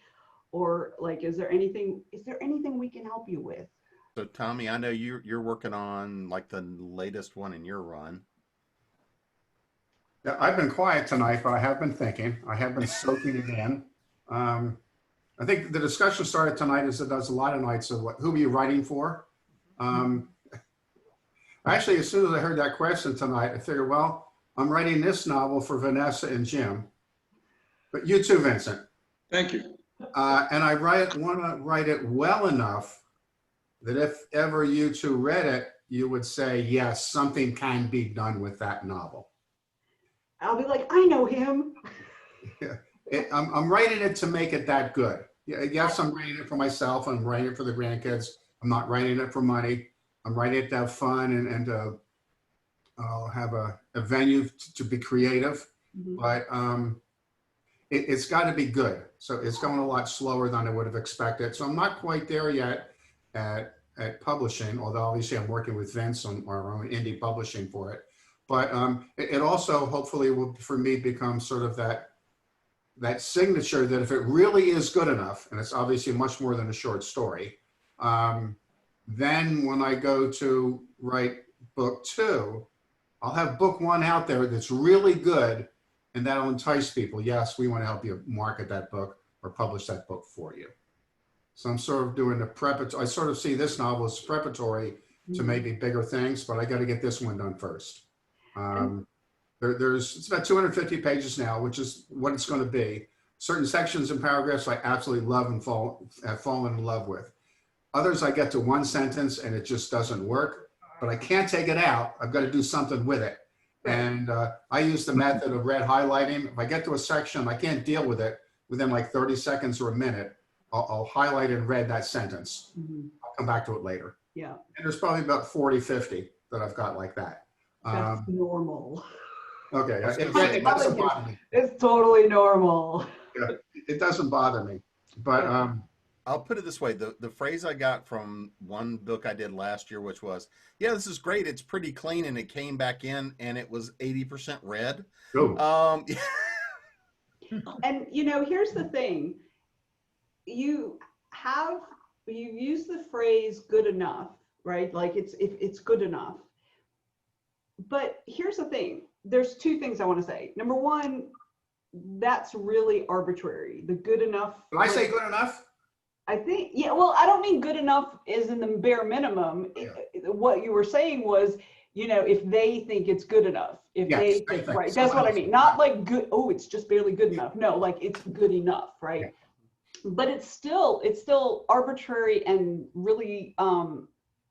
or like, is there anything we can help you with?
So Tommy, I know you're working on like the latest one in your run.
Yeah, I've been quiet tonight, but I have been thinking. I have been soaking it in. I think the discussion started tonight, as it does a lot of nights, of who are you writing for? Actually, as soon as I heard that question tonight, I figured, well, I'm writing this novel for Vanessa and Jim, but you too, Vincent.
Thank you.
And I want to write it well enough that if ever you two read it, you would say, yes, something can be done with that novel.
I'll be like, I know him.
I'm writing it to make it that good. Yes, I'm writing it for myself. I'm writing it for the grandkids. I'm not writing it for money. I'm writing it to have fun and to have a venue to be creative. But it's got to be good. So it's going a lot slower than I would have expected. So I'm not quite there yet at publishing, although obviously I'm working with Vince on our own indie publishing for it. But it also hopefully will, for me, become sort of that signature that if it really is good enough, and it's obviously much more than a short story, then when I go to write book 2, I'll have book 1 out there that's really good, and that'll entice people. Yes, we want to help you market that book or publish that book for you. So I'm sort of doing the preparatory. I sort of see this novel as preparatory to maybe bigger things, but I got to get this one done first. It's about 250 pages now, which is what it's going to be. Certain sections and paragraphs I absolutely love and have fallen in love with. Others I get to one sentence and it just doesn't work, but I can't take it out. I've got to do something with it. And I use the method of red highlighting. If I get to a section, I can't deal with it within like 30 seconds or a minute, I'll highlight in red that sentence. I'll come back to it later.
Yeah.
And there's probably about 40, 50 that I've got like that.
That's normal.
Okay, it doesn't bother me.
It's totally normal.
Yeah, it doesn't bother me. But
I'll put it this way. The phrase I got from one book I did last year, which was, yeah, this is great. It's pretty clean. And it came back in and it was 80% red.
And here's the thing. You use the phrase good enough, right? Like it's good enough. But here's the thing. There's 2 things I want to say. Number one, that's really arbitrary. The good enough.
Did I say good enough?
I think, yeah, well, I don't mean good enough is in the bare minimum.
Yeah.
What you were saying was, if they think it's good enough, if
Yes,
they think, right, that's what I mean. Not like good, oh, it's just barely good enough. No, like it's good enough, right?
Yeah.
But it's still arbitrary and really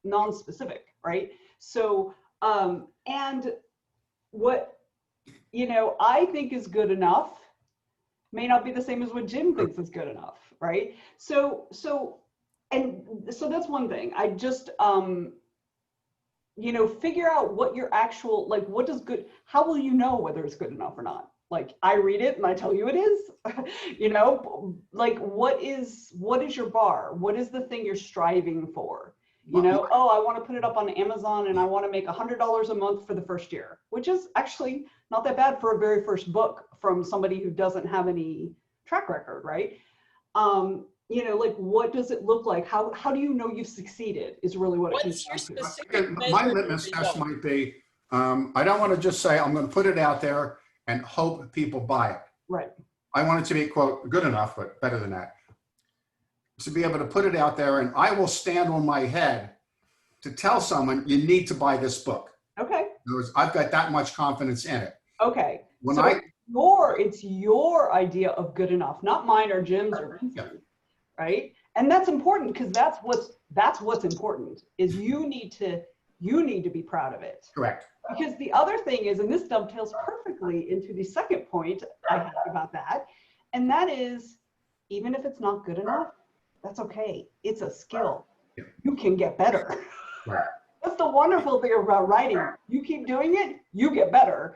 non-specific, right? So, and what, I think is good enough may not be the same as what Jim thinks is good enough, right? So that's one thing. I just, figure out what your actual, like, what does good, how will you know whether it's good enough or not? Like, I read it and I tell you it is, like, what is your bar? What is the thing you're striving for? Oh, I want to put it up on Amazon and I want to make $100 a month for the first year, which is actually not that bad for a very first book from somebody who doesn't have any track record, right? Like, what does it look like? How do you know you've succeeded is really what it comes down to.
Specific
My litmus test might be, I don't want to just say, I'm going to put it out there and hope people buy it.
Right.
I want it to be, quote, good enough, but better than that. To be able to put it out there, and I will stand on my head to tell someone, you need to buy this book.
Okay.
In other words, I've got that much confidence in it.
Okay.
When
So it's your idea of good enough, not mine or Jim's or Vincent, right? And that's important because that's what's important is you need to be proud of it.
Correct.
Because the other thing is, and this dovetails perfectly into the second point I have about that, and that is, even if it's not good enough, that's okay. It's a skill.
Yeah.
You can get better.
Right.
That's the wonderful thing about writing. You keep doing it, you get better.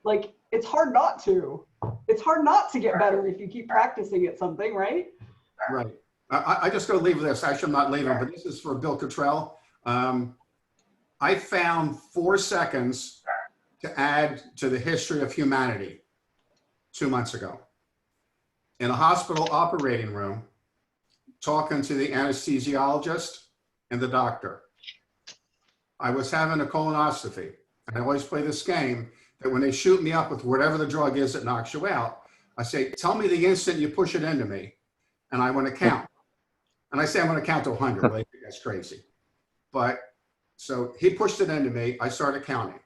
Like, it's hard not to. It's hard not to get better if you keep practicing at something, right?
Right. I just got to leave this. Actually, I'm not leaving, but this is for Bill Cottrell. I found 4 seconds to add to the history of humanity 2 months ago. In a hospital operating room, talking to the anesthesiologist and the doctor. I was having a colonoscopy, and I always play this game that when they shoot me up with whatever the drug is that knocks you out, I say, tell me the instant you push it into me, and I want to count. And I say, I'm going to count to 100. Well, they think that's crazy. But so he pushed it into me. I started counting.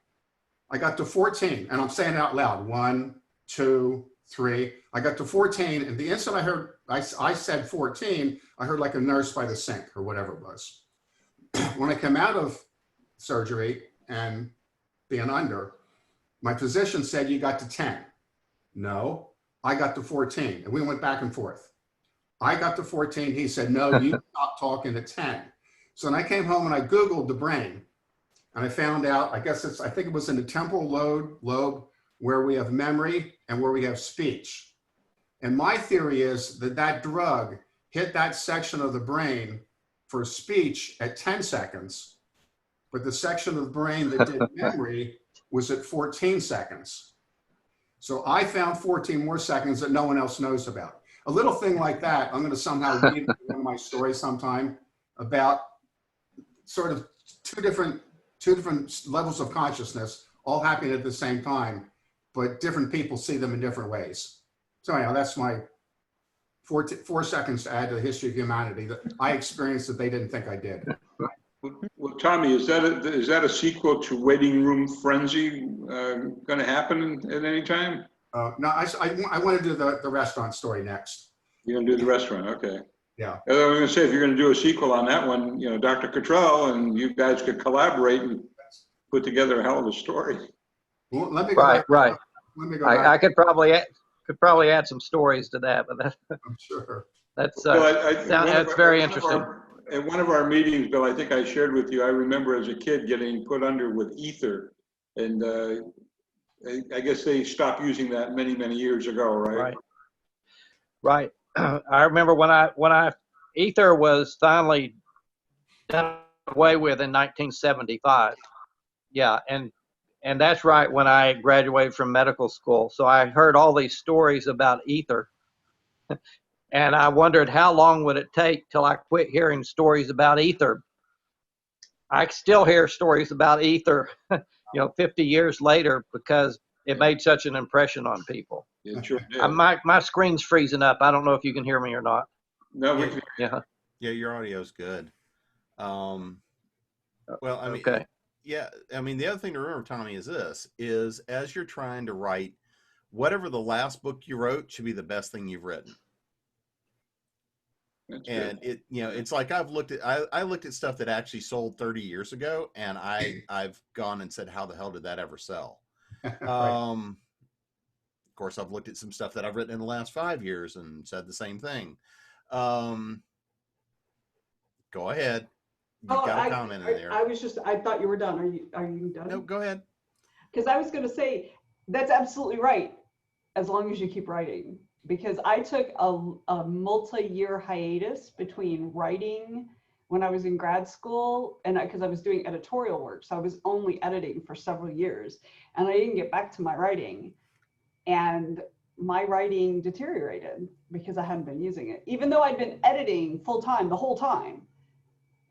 I got to 14, and I'm saying it out loud. 1, 2, 3. I got to 14, and the instant I heard, I said 14, I heard like a nurse by the sink or whatever it was. When I came out of surgery and being under, my physician said, you got to 10. No, I got to 14. And we went back and forth. I got to 14. He said, no, you stopped talking to 10. So then I came home and I Googled the brain, and I found out, I think it was in the temporal lobe where we have memory and where we have speech. And my theory is that that drug hit that section of the brain for speech at 10 seconds, but the section of the brain that did memory was at 14 seconds. So I found 14 more seconds that no one else knows about. A little thing like that, I'm going to somehow read one of my stories sometime about sort of two different levels of consciousness all happening at the same time, but different people see them in different ways. So anyhow, that's my 4 seconds to add to the history of humanity that I experienced that they didn't think I did.
Well, Tommy, is that a sequel to Waiting Room Frenzy going to happen at any time?
No, I want to do the restaurant story next.
You're going to do the restaurant, okay.
Yeah.
I was going to say, if you're going to do a sequel on that one, Dr. Cottrell and you guys could collaborate and put together a hell of a story.
Well, let me go back.
Right.
Let me go back.
I could probably add some stories to that, but
I'm sure.
that's
That's
very interesting.
At one of our meetings, Bill, I think I shared with you, I remember as a kid getting put under with ether, and I guess they stopped using that many, many years ago, right?
Right. I remember when ether was finally done away with in 1975. Yeah, and that's right when I graduated from medical school. So I heard all these stories about ether. And I wondered how long would it take till I quit hearing stories about ether. I still hear stories about ether, 50 years later, because it made such an impression on people.
It sure did.
My screen's freezing up. I don't know if you can hear me or not.
No, we can.
Yeah.
Yeah, your audio's good. Well, I mean,
Okay.
yeah, I mean, the other thing to remember, Tommy, is as you're trying to write, whatever the last book you wrote should be the best thing you've written.
That's
And
good.
it's like I looked at stuff that actually sold 30 years ago, and I've gone and said, how the hell did that ever sell?
Right.
Of course, I've looked at some stuff that I've written in the last 5 years and said the same thing. Go ahead. You've got a comment in there.
I thought you were done. Are you done?
No, go ahead.
Because I was going to say, that's absolutely right, as long as you keep writing. Because I took a multi-year hiatus between writing when I was in grad school, and because I was doing editorial work, so I was only editing for several years, and I didn't get back to my writing, and my writing deteriorated because I hadn't been using it. Even though I'd been editing full-time the whole time,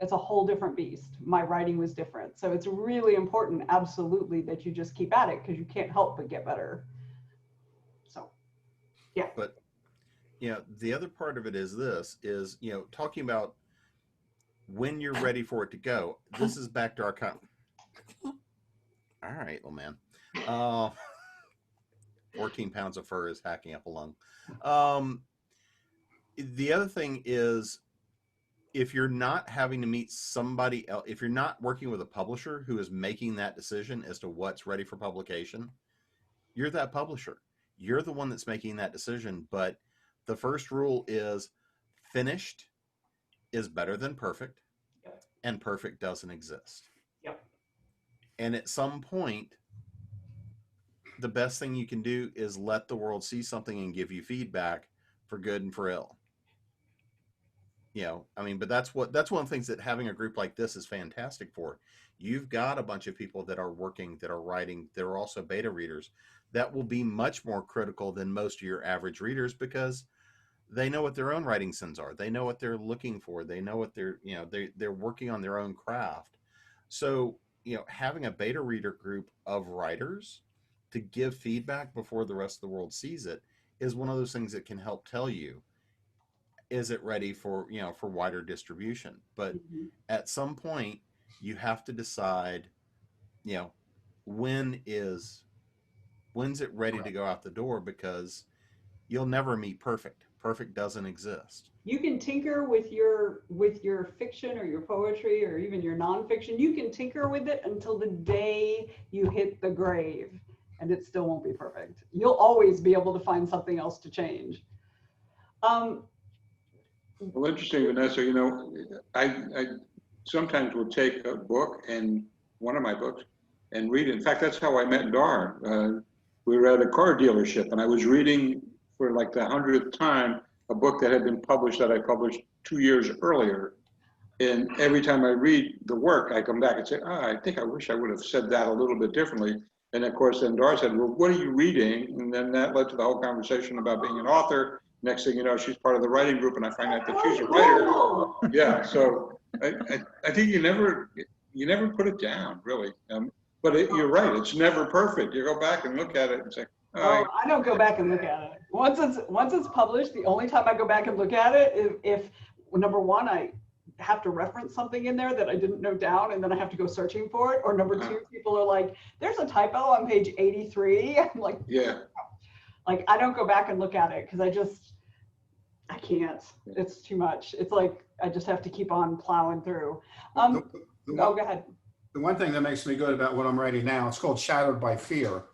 it's a whole different beast. My writing was different. So it's really important, absolutely, that you just keep at it, because you can't help but get better. So, yeah.
But, the other part of it is talking about when you're ready for it to go. This is back to our all right, little man. 14 pounds of fur is hacking up a lung. The other thing is, if you're not having to meet somebody else, if you're not working with a publisher who is making that decision as to what's ready for publication, you're that publisher. You're the one that's making that decision. But the first rule is finished is better than perfect, and perfect doesn't exist.
Yep.
And at some point, the best thing you can do is let the world see something and give you feedback for good and for ill. But that's one of the things that having a group like this is fantastic for. you've got a bunch of people that are working, that are writing, that are also beta readers, that will be much more critical than most of your average readers, because they know what their own writing sins are. They know what they're looking for. They know what they're working on their own craft. So, having a beta reader group of writers to give feedback before the rest of the world sees it is one of those things that can help tell you, is it ready for, for wider distribution? But
Mhm.
at some point you have to decide, when when's it ready to go out the door, because you'll never meet perfect. Perfect doesn't exist.
You can tinker with your fiction or your poetry or even your nonfiction. You can tinker with it until the day you hit the grave, and it still won't be perfect. You'll always be able to find something else to change.
Well, interesting, Vanessa, I sometimes will take a book, and one of my books, and read it. In fact, that's how I met Dar. We were at a car dealership, and I was reading for like the 100th time a book that had been published, that I published 2 years earlier. And every time I read the work, I come back and say, I think I wish I would have said that a little bit differently. And of course, then Dar said, well, what are you reading? And then that led to the whole conversation about being an author. Next thing you know, she's part of the writing group, and I find out that she's a writer. Yeah, so I think you never put it down, really. But you're right, it's never perfect. You go back and look at it and say,
Oh, I don't go back and look at it. Once it's published, the only time I go back and look at it is if number one, I have to reference something in there that I didn't note down, and then I have to go searching for it. Or number two, people are like, there's a typo on page 83. I'm like,
yeah.
Like, I don't go back and look at it because I can't. It's too much. It's like I just have to keep on plowing through. Go ahead.
The one thing that makes me good about what I'm writing now, it's called Shadowed by Fear,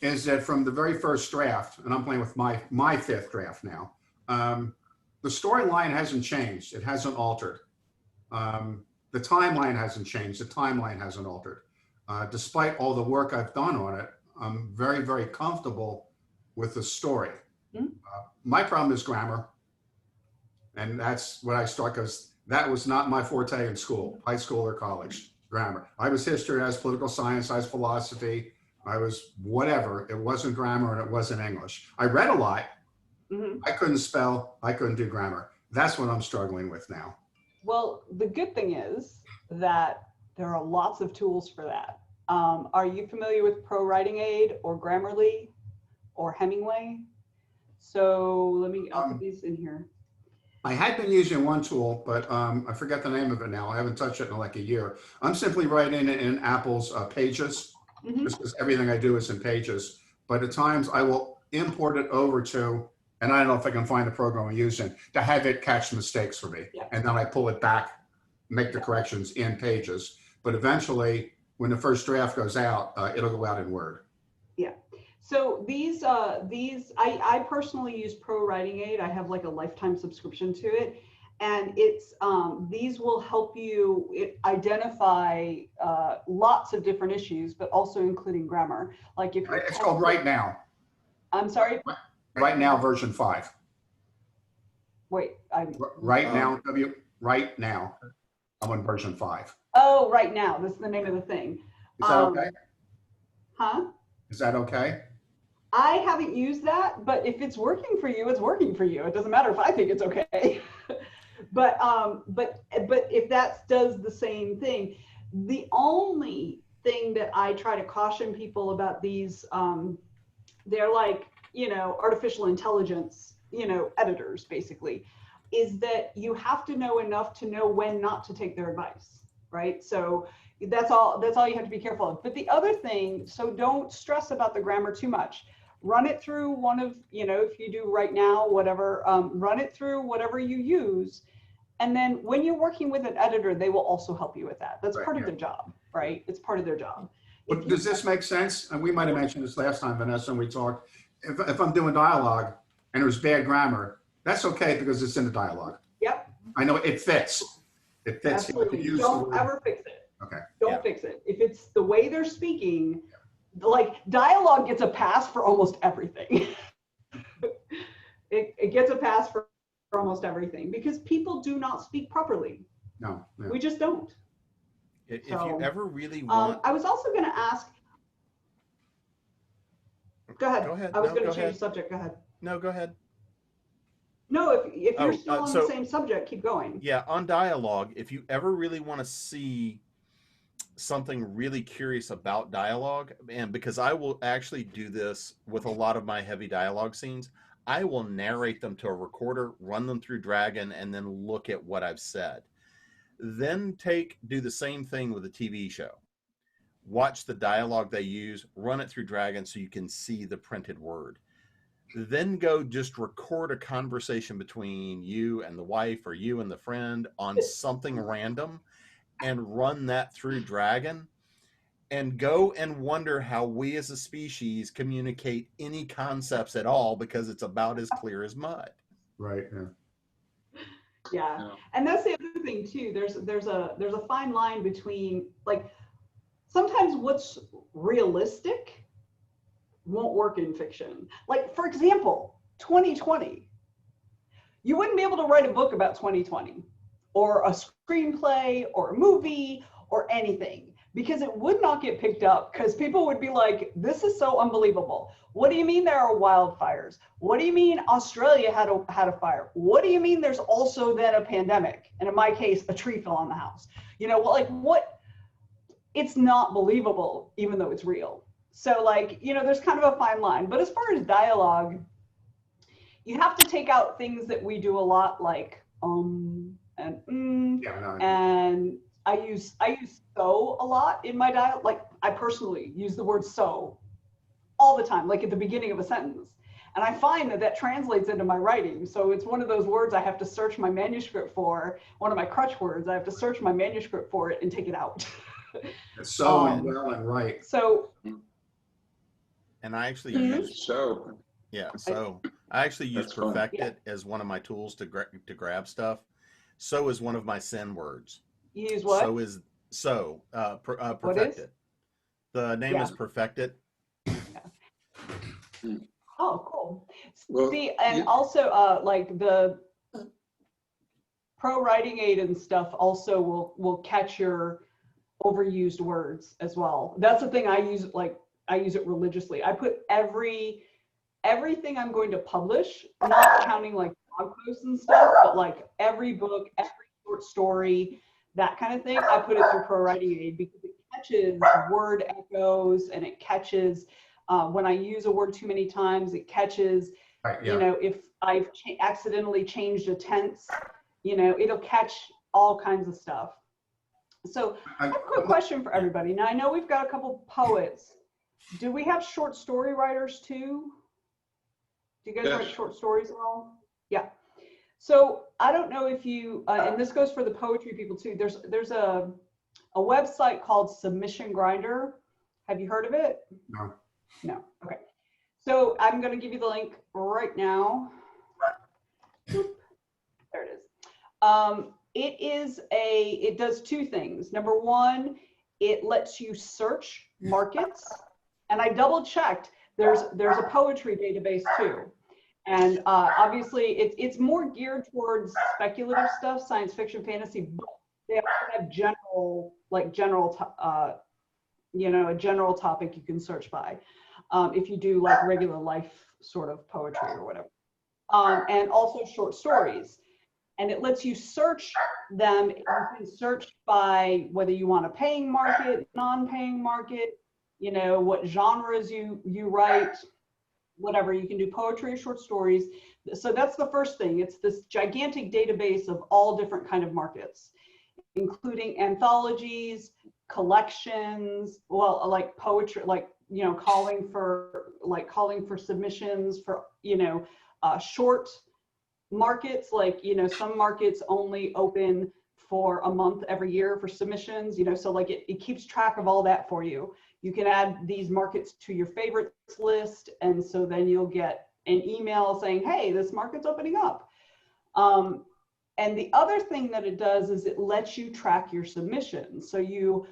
is that from the very first draft, and I'm playing with my fifth draft now, the storyline hasn't changed. It hasn't altered. The timeline hasn't changed. The timeline hasn't altered. Despite all the work I've done on it, I'm very, very comfortable with the story. My problem is grammar. And that's what I start, because that was not my forte in school, high school or college, grammar. I was history, I was political science, I was philosophy, I was whatever. It wasn't grammar and it wasn't English. I read a lot. I couldn't spell, I couldn't do grammar. That's what I'm struggling with now.
Well, the good thing is that there are lots of tools for that. Are you familiar with Pro Writing Aid or Grammarly or Hemingway? So I'll put these in here.
I had been using one tool, but I forget the name of it now. I haven't touched it in like a year. I'm simply writing it in Apple's Pages, just because everything I do is in Pages. But at times I will import it over to, and I don't know if I can find the program I'm using, to have it catch mistakes for me. And then I pull it back, make the corrections in Pages. But eventually, when the first draft goes out, it'll go out in Word.
Yeah. So I personally use Pro Writing Aid. I have like a lifetime subscription to it, and it's these will help you identify lots of different issues, but also including grammar. Like if
it's called Right Now.
I'm sorry.
Right Now version 5.
Wait.
Right now. Right now. I'm on version 5.
Oh, Right Now. That's the name of the thing.
Is that okay?
Huh?
Is that okay?
I haven't used that, but if it's working for you, it's working for you. It doesn't matter if I think it's okay. but if that does the same thing, the only thing that I try to caution people about these, they're like, artificial intelligence, editors basically, is that you have to know enough to know when not to take their advice, right? So that's all you have to be careful of. But the other thing, so don't stress about the grammar too much. Run it through one of, if you do Right Now, whatever, run it through whatever you use. And then when you're working with an editor, they will also help you with that. That's part of their job, right? It's part of their job.
But does this make sense? And we might have mentioned this last time, Vanessa, when we talked. If I'm doing dialogue and there's bad grammar, that's okay because it's in the dialogue.
Yep.
I know it fits. It fits.
Absolutely. Don't ever fix it.
Okay.
Don't fix it. If it's the way they're speaking, like dialogue gets a pass for almost everything. It gets a pass for almost everything because people do not speak properly.
No.
We just don't.
If
So,
you ever really want,
I was also going to ask. Go ahead.
Go ahead.
I was
No,
going
go
to change
ahead.
the subject. Go ahead.
no, go ahead.
No, if you're
Oh,
still on the
so
same subject, keep going.
yeah, on dialogue, if you ever really want to see something really curious about dialogue, and because I will actually do this with a lot of my heavy dialogue scenes, I will narrate them to a recorder, run them through Dragon, and then look at what I've said. Then do the same thing with a TV show. Watch the dialogue they use, run it through Dragon so you can see the printed word. Then go just record a conversation between you and the wife or you and the friend on something random and run that through Dragon and go and wonder how we as a species communicate any concepts at all, because it's about as clear as mud.
Right. Yeah.
Yeah.
Yeah.
And that's the other thing too. There's a fine line between, like, sometimes what's realistic won't work in fiction. Like, for example, 2020. You wouldn't be able to write a book about 2020 or a screenplay or a movie or anything, because it would not get picked up, because people would be like, this is so unbelievable. What do you mean there are wildfires? What do you mean Australia had a fire? What do you mean there's also then a pandemic? And in my case, a tree fell on the house. You know, like, what? It's not believable, even though it's real. So, like, you know, there's kind of a fine line. But as far as dialogue, you have to take out things that we do a lot, like and
Yeah. No,
and I use so a lot in my dialogue. Like, I personally use the word so all the time, like at the beginning of a sentence. And I find that translates into my writing. So it's one of those words I have to search my manuscript for, one of my crutch words. I have to search my manuscript for it and take it out.
it's so and well and right.
So,
And I actually
Mhm.
use,
So,
yeah, so I actually use
That's fun.
perfect
Yeah.
it as one of my tools to grab stuff. So is one of my sin words.
you use what?
So is
What
perfect
is?
it. The name
Yeah.
is perfect it.
Oh, cool.
Well,
See, and
you-
also, like, the pro writing aid and stuff also will catch your overused words as well. That's the thing I use. Like, I use it religiously. I put everything I'm going to publish, not counting like blog posts and stuff, but like every book, every short story, that kind of thing, I put it through pro writing aid, because it catches word echoes, and it catches when I use a word too many times, it catches,
Right.
you
Yeah.
know, if I've accidentally changed a tense, you know, it'll catch all kinds of stuff. So I have a quick question for everybody. Now, I know we've got a couple poets. Do we have short story writers too? Do you guys write
Yes.
short stories at all? Yeah. So I don't know if you, and this goes for the poetry people too. There's a website called Submission Grinder. Have you heard of it?
No.
No. Okay. So I'm going to give you the link right now. Boop. There it is. It does two things. Number one, it lets you search markets. And I double checked. There's a poetry database too. And obviously it's more geared towards speculative stuff, science fiction, fantasy, but they also have a general topic you can search by. If you do like regular life sort of poetry or whatever. And also short stories. And it lets you search them. You can search by whether you want a paying market, non-paying market, you know, what genres you write, whatever. You can do poetry or short stories. So that's the first thing. It's this gigantic database of all different kind of markets, including anthologies, collections, well, like poetry, like, you know, calling for submissions for, you know, short markets, like, you know, some markets only open for a month every year for submissions, you know, so like it keeps track of all that for you. You can add these markets to your favorites list, and so then you'll get an email saying, hey, this market's opening up. And the other thing that it does is it lets you track your submissions. So you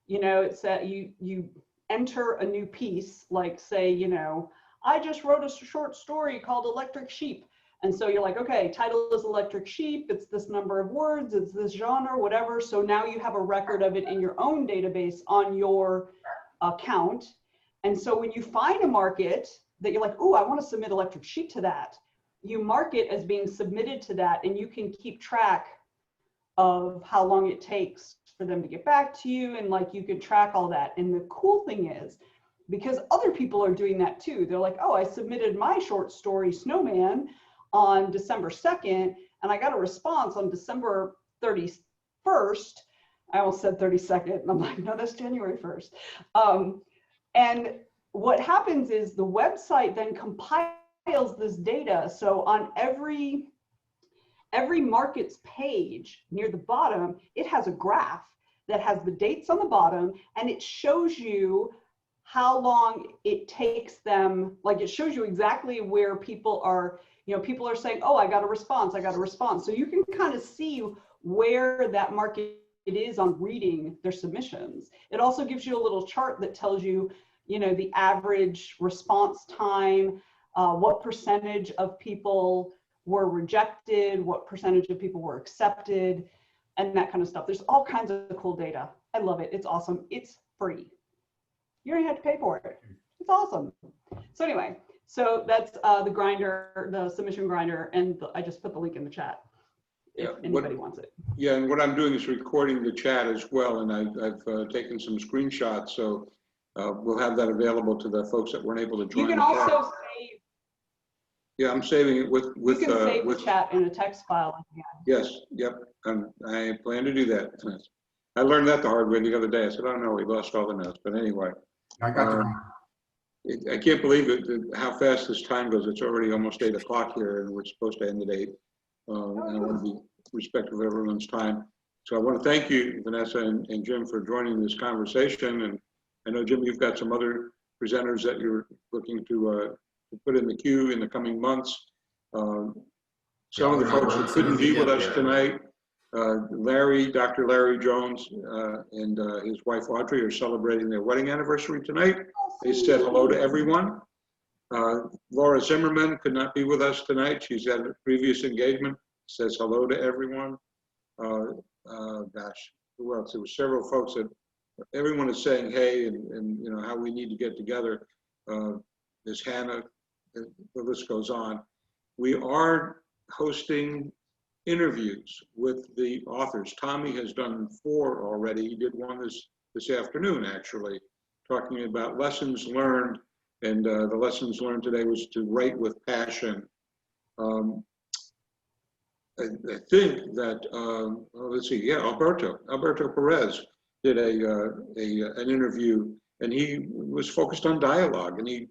know, it's that you enter a new piece, like say, you know, I just wrote a short story called Electric Sheep. And so you're like, okay, title is Electric Sheep. It's this number of words. It's this genre, whatever. So now you have a record of it in your own database on your account. And so when you find a market that you're like, oh, I want to submit Electric Sheep to that, you mark it as being submitted to that, and you can keep track of how long it takes for them to get back to you. And like, you could track all that. And the cool thing is, because other people are doing that too. They're like, oh, I submitted my short story Snowman on December 2nd, and I got a response on December 31st. I almost said 32nd, and I'm like, no, that's January 1st. And what happens is the website then compiles this data. So on every market's page near the bottom, it has a graph that has the dates on the bottom, and it shows you how long it takes them. Like, it shows you exactly where people are, people are saying, oh, I got a response. So you can kind of see where that market is on reading their submissions. It also gives you a little chart that tells you, the average response time, what percentage of people were rejected, what percentage of people were accepted, and that kind of stuff. There's all kinds of cool data. I love it. It's awesome. It's free. You don't even have to pay for it. It's awesome. So anyway, so that's the grinder, the submission grinder, and I just put the link in the chat if anybody wants it.
Yeah, and what I'm doing is recording the chat as well, and I've taken some screenshots, so we'll have that available to the folks that weren't able to join.
You can also save.
Yeah, I'm saving it with
You can save the chat in a text file.
Yes, yep, I plan to do that. I learned that the hard way the other day. I said, oh no, we lost all the notes, but anyway.
I got
I can't believe it, how fast this time goes. It's already almost 8 o'clock here, and we're supposed to end at 8. And I want to be respectful of everyone's time. So I want to thank you, Vanessa and Jim, for joining this conversation. And I know, Jim, you've got some other presenters that you're looking to put in the queue in the coming months. Some of the folks who couldn't be with us tonight, Dr. Larry Jones and his wife Audrey are celebrating their wedding anniversary tonight. They said hello to everyone. Laura Zimmerman could not be with us tonight. She's had a previous engagement. Says hello to everyone. Gosh, who else? There were several folks that everyone is saying hey, and how we need to get together. There's Hannah. The list goes on. We are hosting interviews with the authors. Tommy has done 4 already. He did one this afternoon, actually, talking about lessons learned. And the lessons learned today was to write with passion. I think that, let's see, yeah, Alberto Perez did an interview, and he was focused on dialogue, and he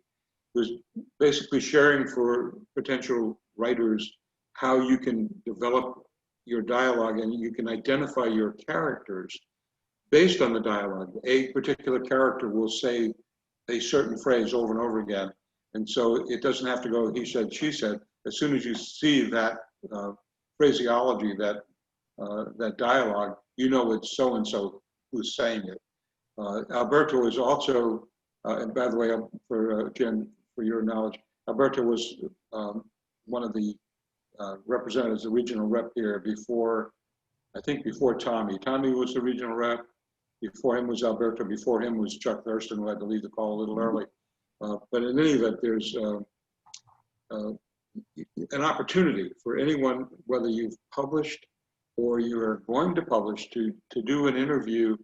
was basically sharing for potential writers how you can develop your dialogue and you can identify your characters based on the dialogue. A particular character will say a certain phrase over and over again. And so it doesn't have to go, he said, she said. As soon as you see that phraseology, that dialogue, it's so-and-so who's saying it. Alberto is also, and by the way, for Jen, for your knowledge, Alberto was one of the representatives, the regional rep here before Tommy. Tommy was the regional rep. Before him was Alberto. Before him was Chuck Thurston, who had to leave the call a little early. But in any event, there's an opportunity for anyone, whether you've published or you're going to publish, to do an interview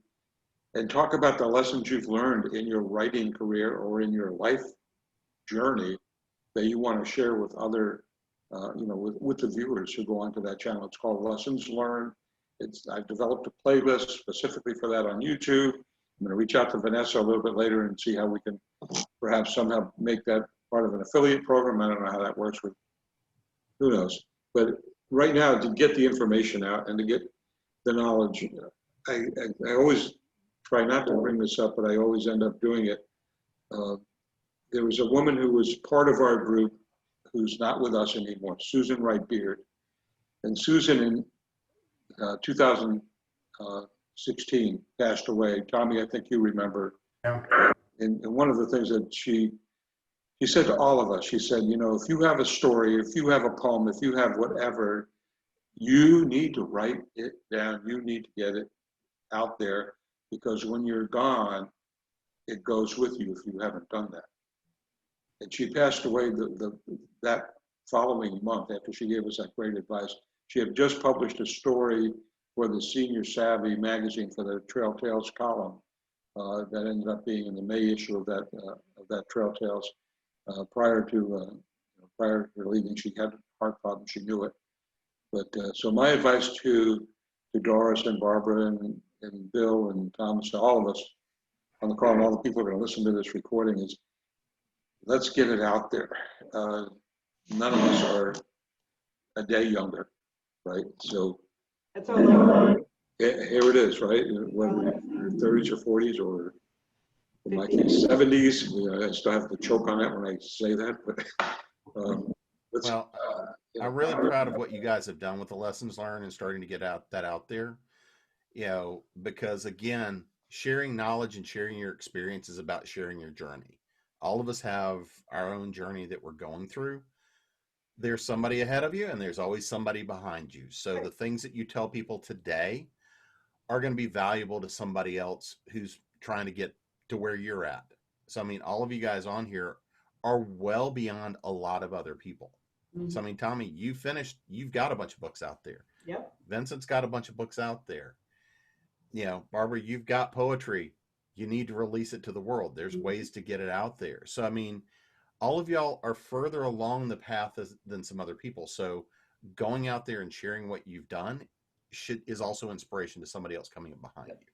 and talk about the lessons you've learned in your writing career or in your life journey that you want to share with other, with the viewers who go onto that channel. It's called Lessons Learned. I've developed a playlist specifically for that on YouTube. I'm going to reach out to Venessa a little bit later and see how we can perhaps somehow make that part of an affiliate program. I don't know how that works with, who knows. But right now, to get the information out and to get the knowledge, I always try not to bring this up, but I always end up doing it. There was a woman who was part of our group who's not with us anymore, Susan Wright-Beard. And Susan, in 2016, passed away. Tommy, I think you remember.
Yeah.
And one of the things that she she said to all of us, she said, you know, if you have a story, if you have a poem, if you have whatever, you need to write it down. You need to get it out there, because when you're gone, it goes with you if you haven't done that. And she passed away that following month after she gave us that great advice. She had just published a story for the Senior Savvy magazine for the Trail Tales column that ended up being in the May issue of that Trail Tales. Prior to her leaving, she had heart problems. She knew it. But so my advice to Doris and Barbara and Bill and Thomas, all of us on the call, and all the people who are going to listen to this recording is, let's get it out there. None of us are a day younger, right? So
It's only
here it is, right? Whether you're 30s or 40s or in my case 70s, you know, I still have to choke on that when I say that. But
Well, I'm really proud of what you guys have done with the lessons learned and starting to get that out there. You know, because again, sharing knowledge and sharing your experience is about sharing your journey. All of us have our own journey that we're going through. There's somebody ahead of you and there's always somebody behind you. So the things that you tell people today are going to be valuable to somebody else who's trying to get to where you're at. So, I mean, all of you guys on here are well beyond a lot of other people. So, I mean, Tommy, you've got a bunch of books out there.
Yep.
Vincent's got a bunch of books out there. You know, Barbara, you've got poetry. You need to release it to the world. There's ways to get it out there. So, I mean, all of y'all are further along the path than some other people. So going out there and sharing what you've done is also inspiration to somebody else coming up behind you.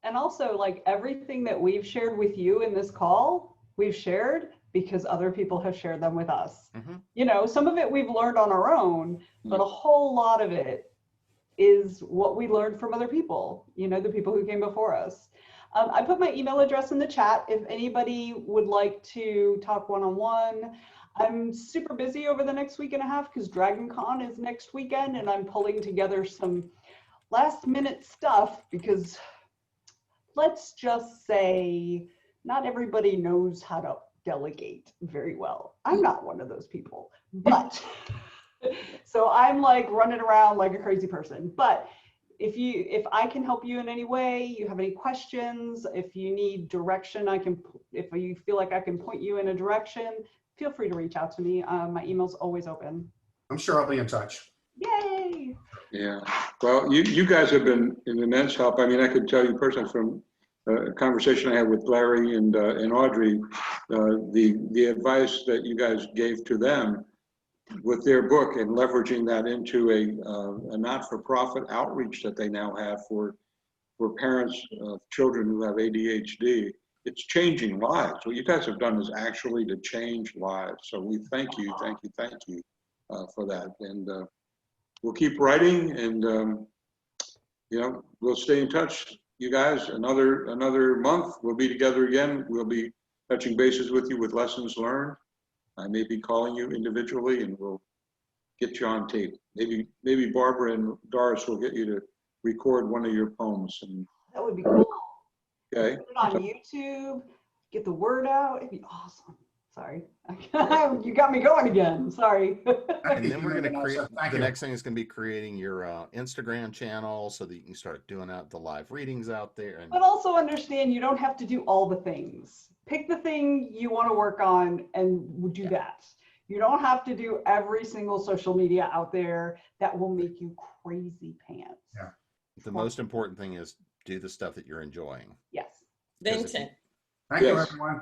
And also, like, everything that we've shared with you in this call, we've shared because other people have shared them with us. You know, some of it we've learned on our own, but a whole lot of it is what we learned from other people, you know, the people who came before us. I put my email address in the chat if anybody would like to talk one-on-one. I'm super busy over the next week and a half because Dragon Con is next weekend, and I'm pulling together some last minute stuff because let's just say not everybody knows how to delegate very well. I'm not one of those people, but so I'm like running around like a crazy person. But if I can help you in any way, you have any questions, if you need direction, if you feel like I can point you in a direction, feel free to reach out to me. My email's always open.
I'm sure I'll be in touch.
Yay! Yeah.
Well, you guys have been an immense help. I mean, I could tell you personally from a conversation I had with Larry and Audrey, the advice that you guys gave to them with their book and leveraging that into a not-for-profit outreach that they now have for parents of children who have ADHD. It's changing lives. What you guys have done is actually to change lives. So we thank you for that. And we'll keep writing, and you know, we'll stay in touch. You guys, another month, we'll be together again. We'll be touching bases with you with lessons learned. I may be calling you individually, and we'll get you on tape. Maybe Barbara and Doris will get you to record one of your poems. And
that would be cool.
Okay.
Put it on YouTube, get the word out. It'd be awesome. Sorry. You got me going again. Sorry.
And then we're going to create, the next thing is going to be creating your Instagram channel so that you can start doing out the live readings out there.
But also understand you don't have to do all the things. Pick the thing you want to work on and do that. You don't have to do every single social media out there that will make you crazy pants.
Yeah.
The most important thing is do the stuff that you're enjoying.
Yes.
Vincent.
Thank you, everyone.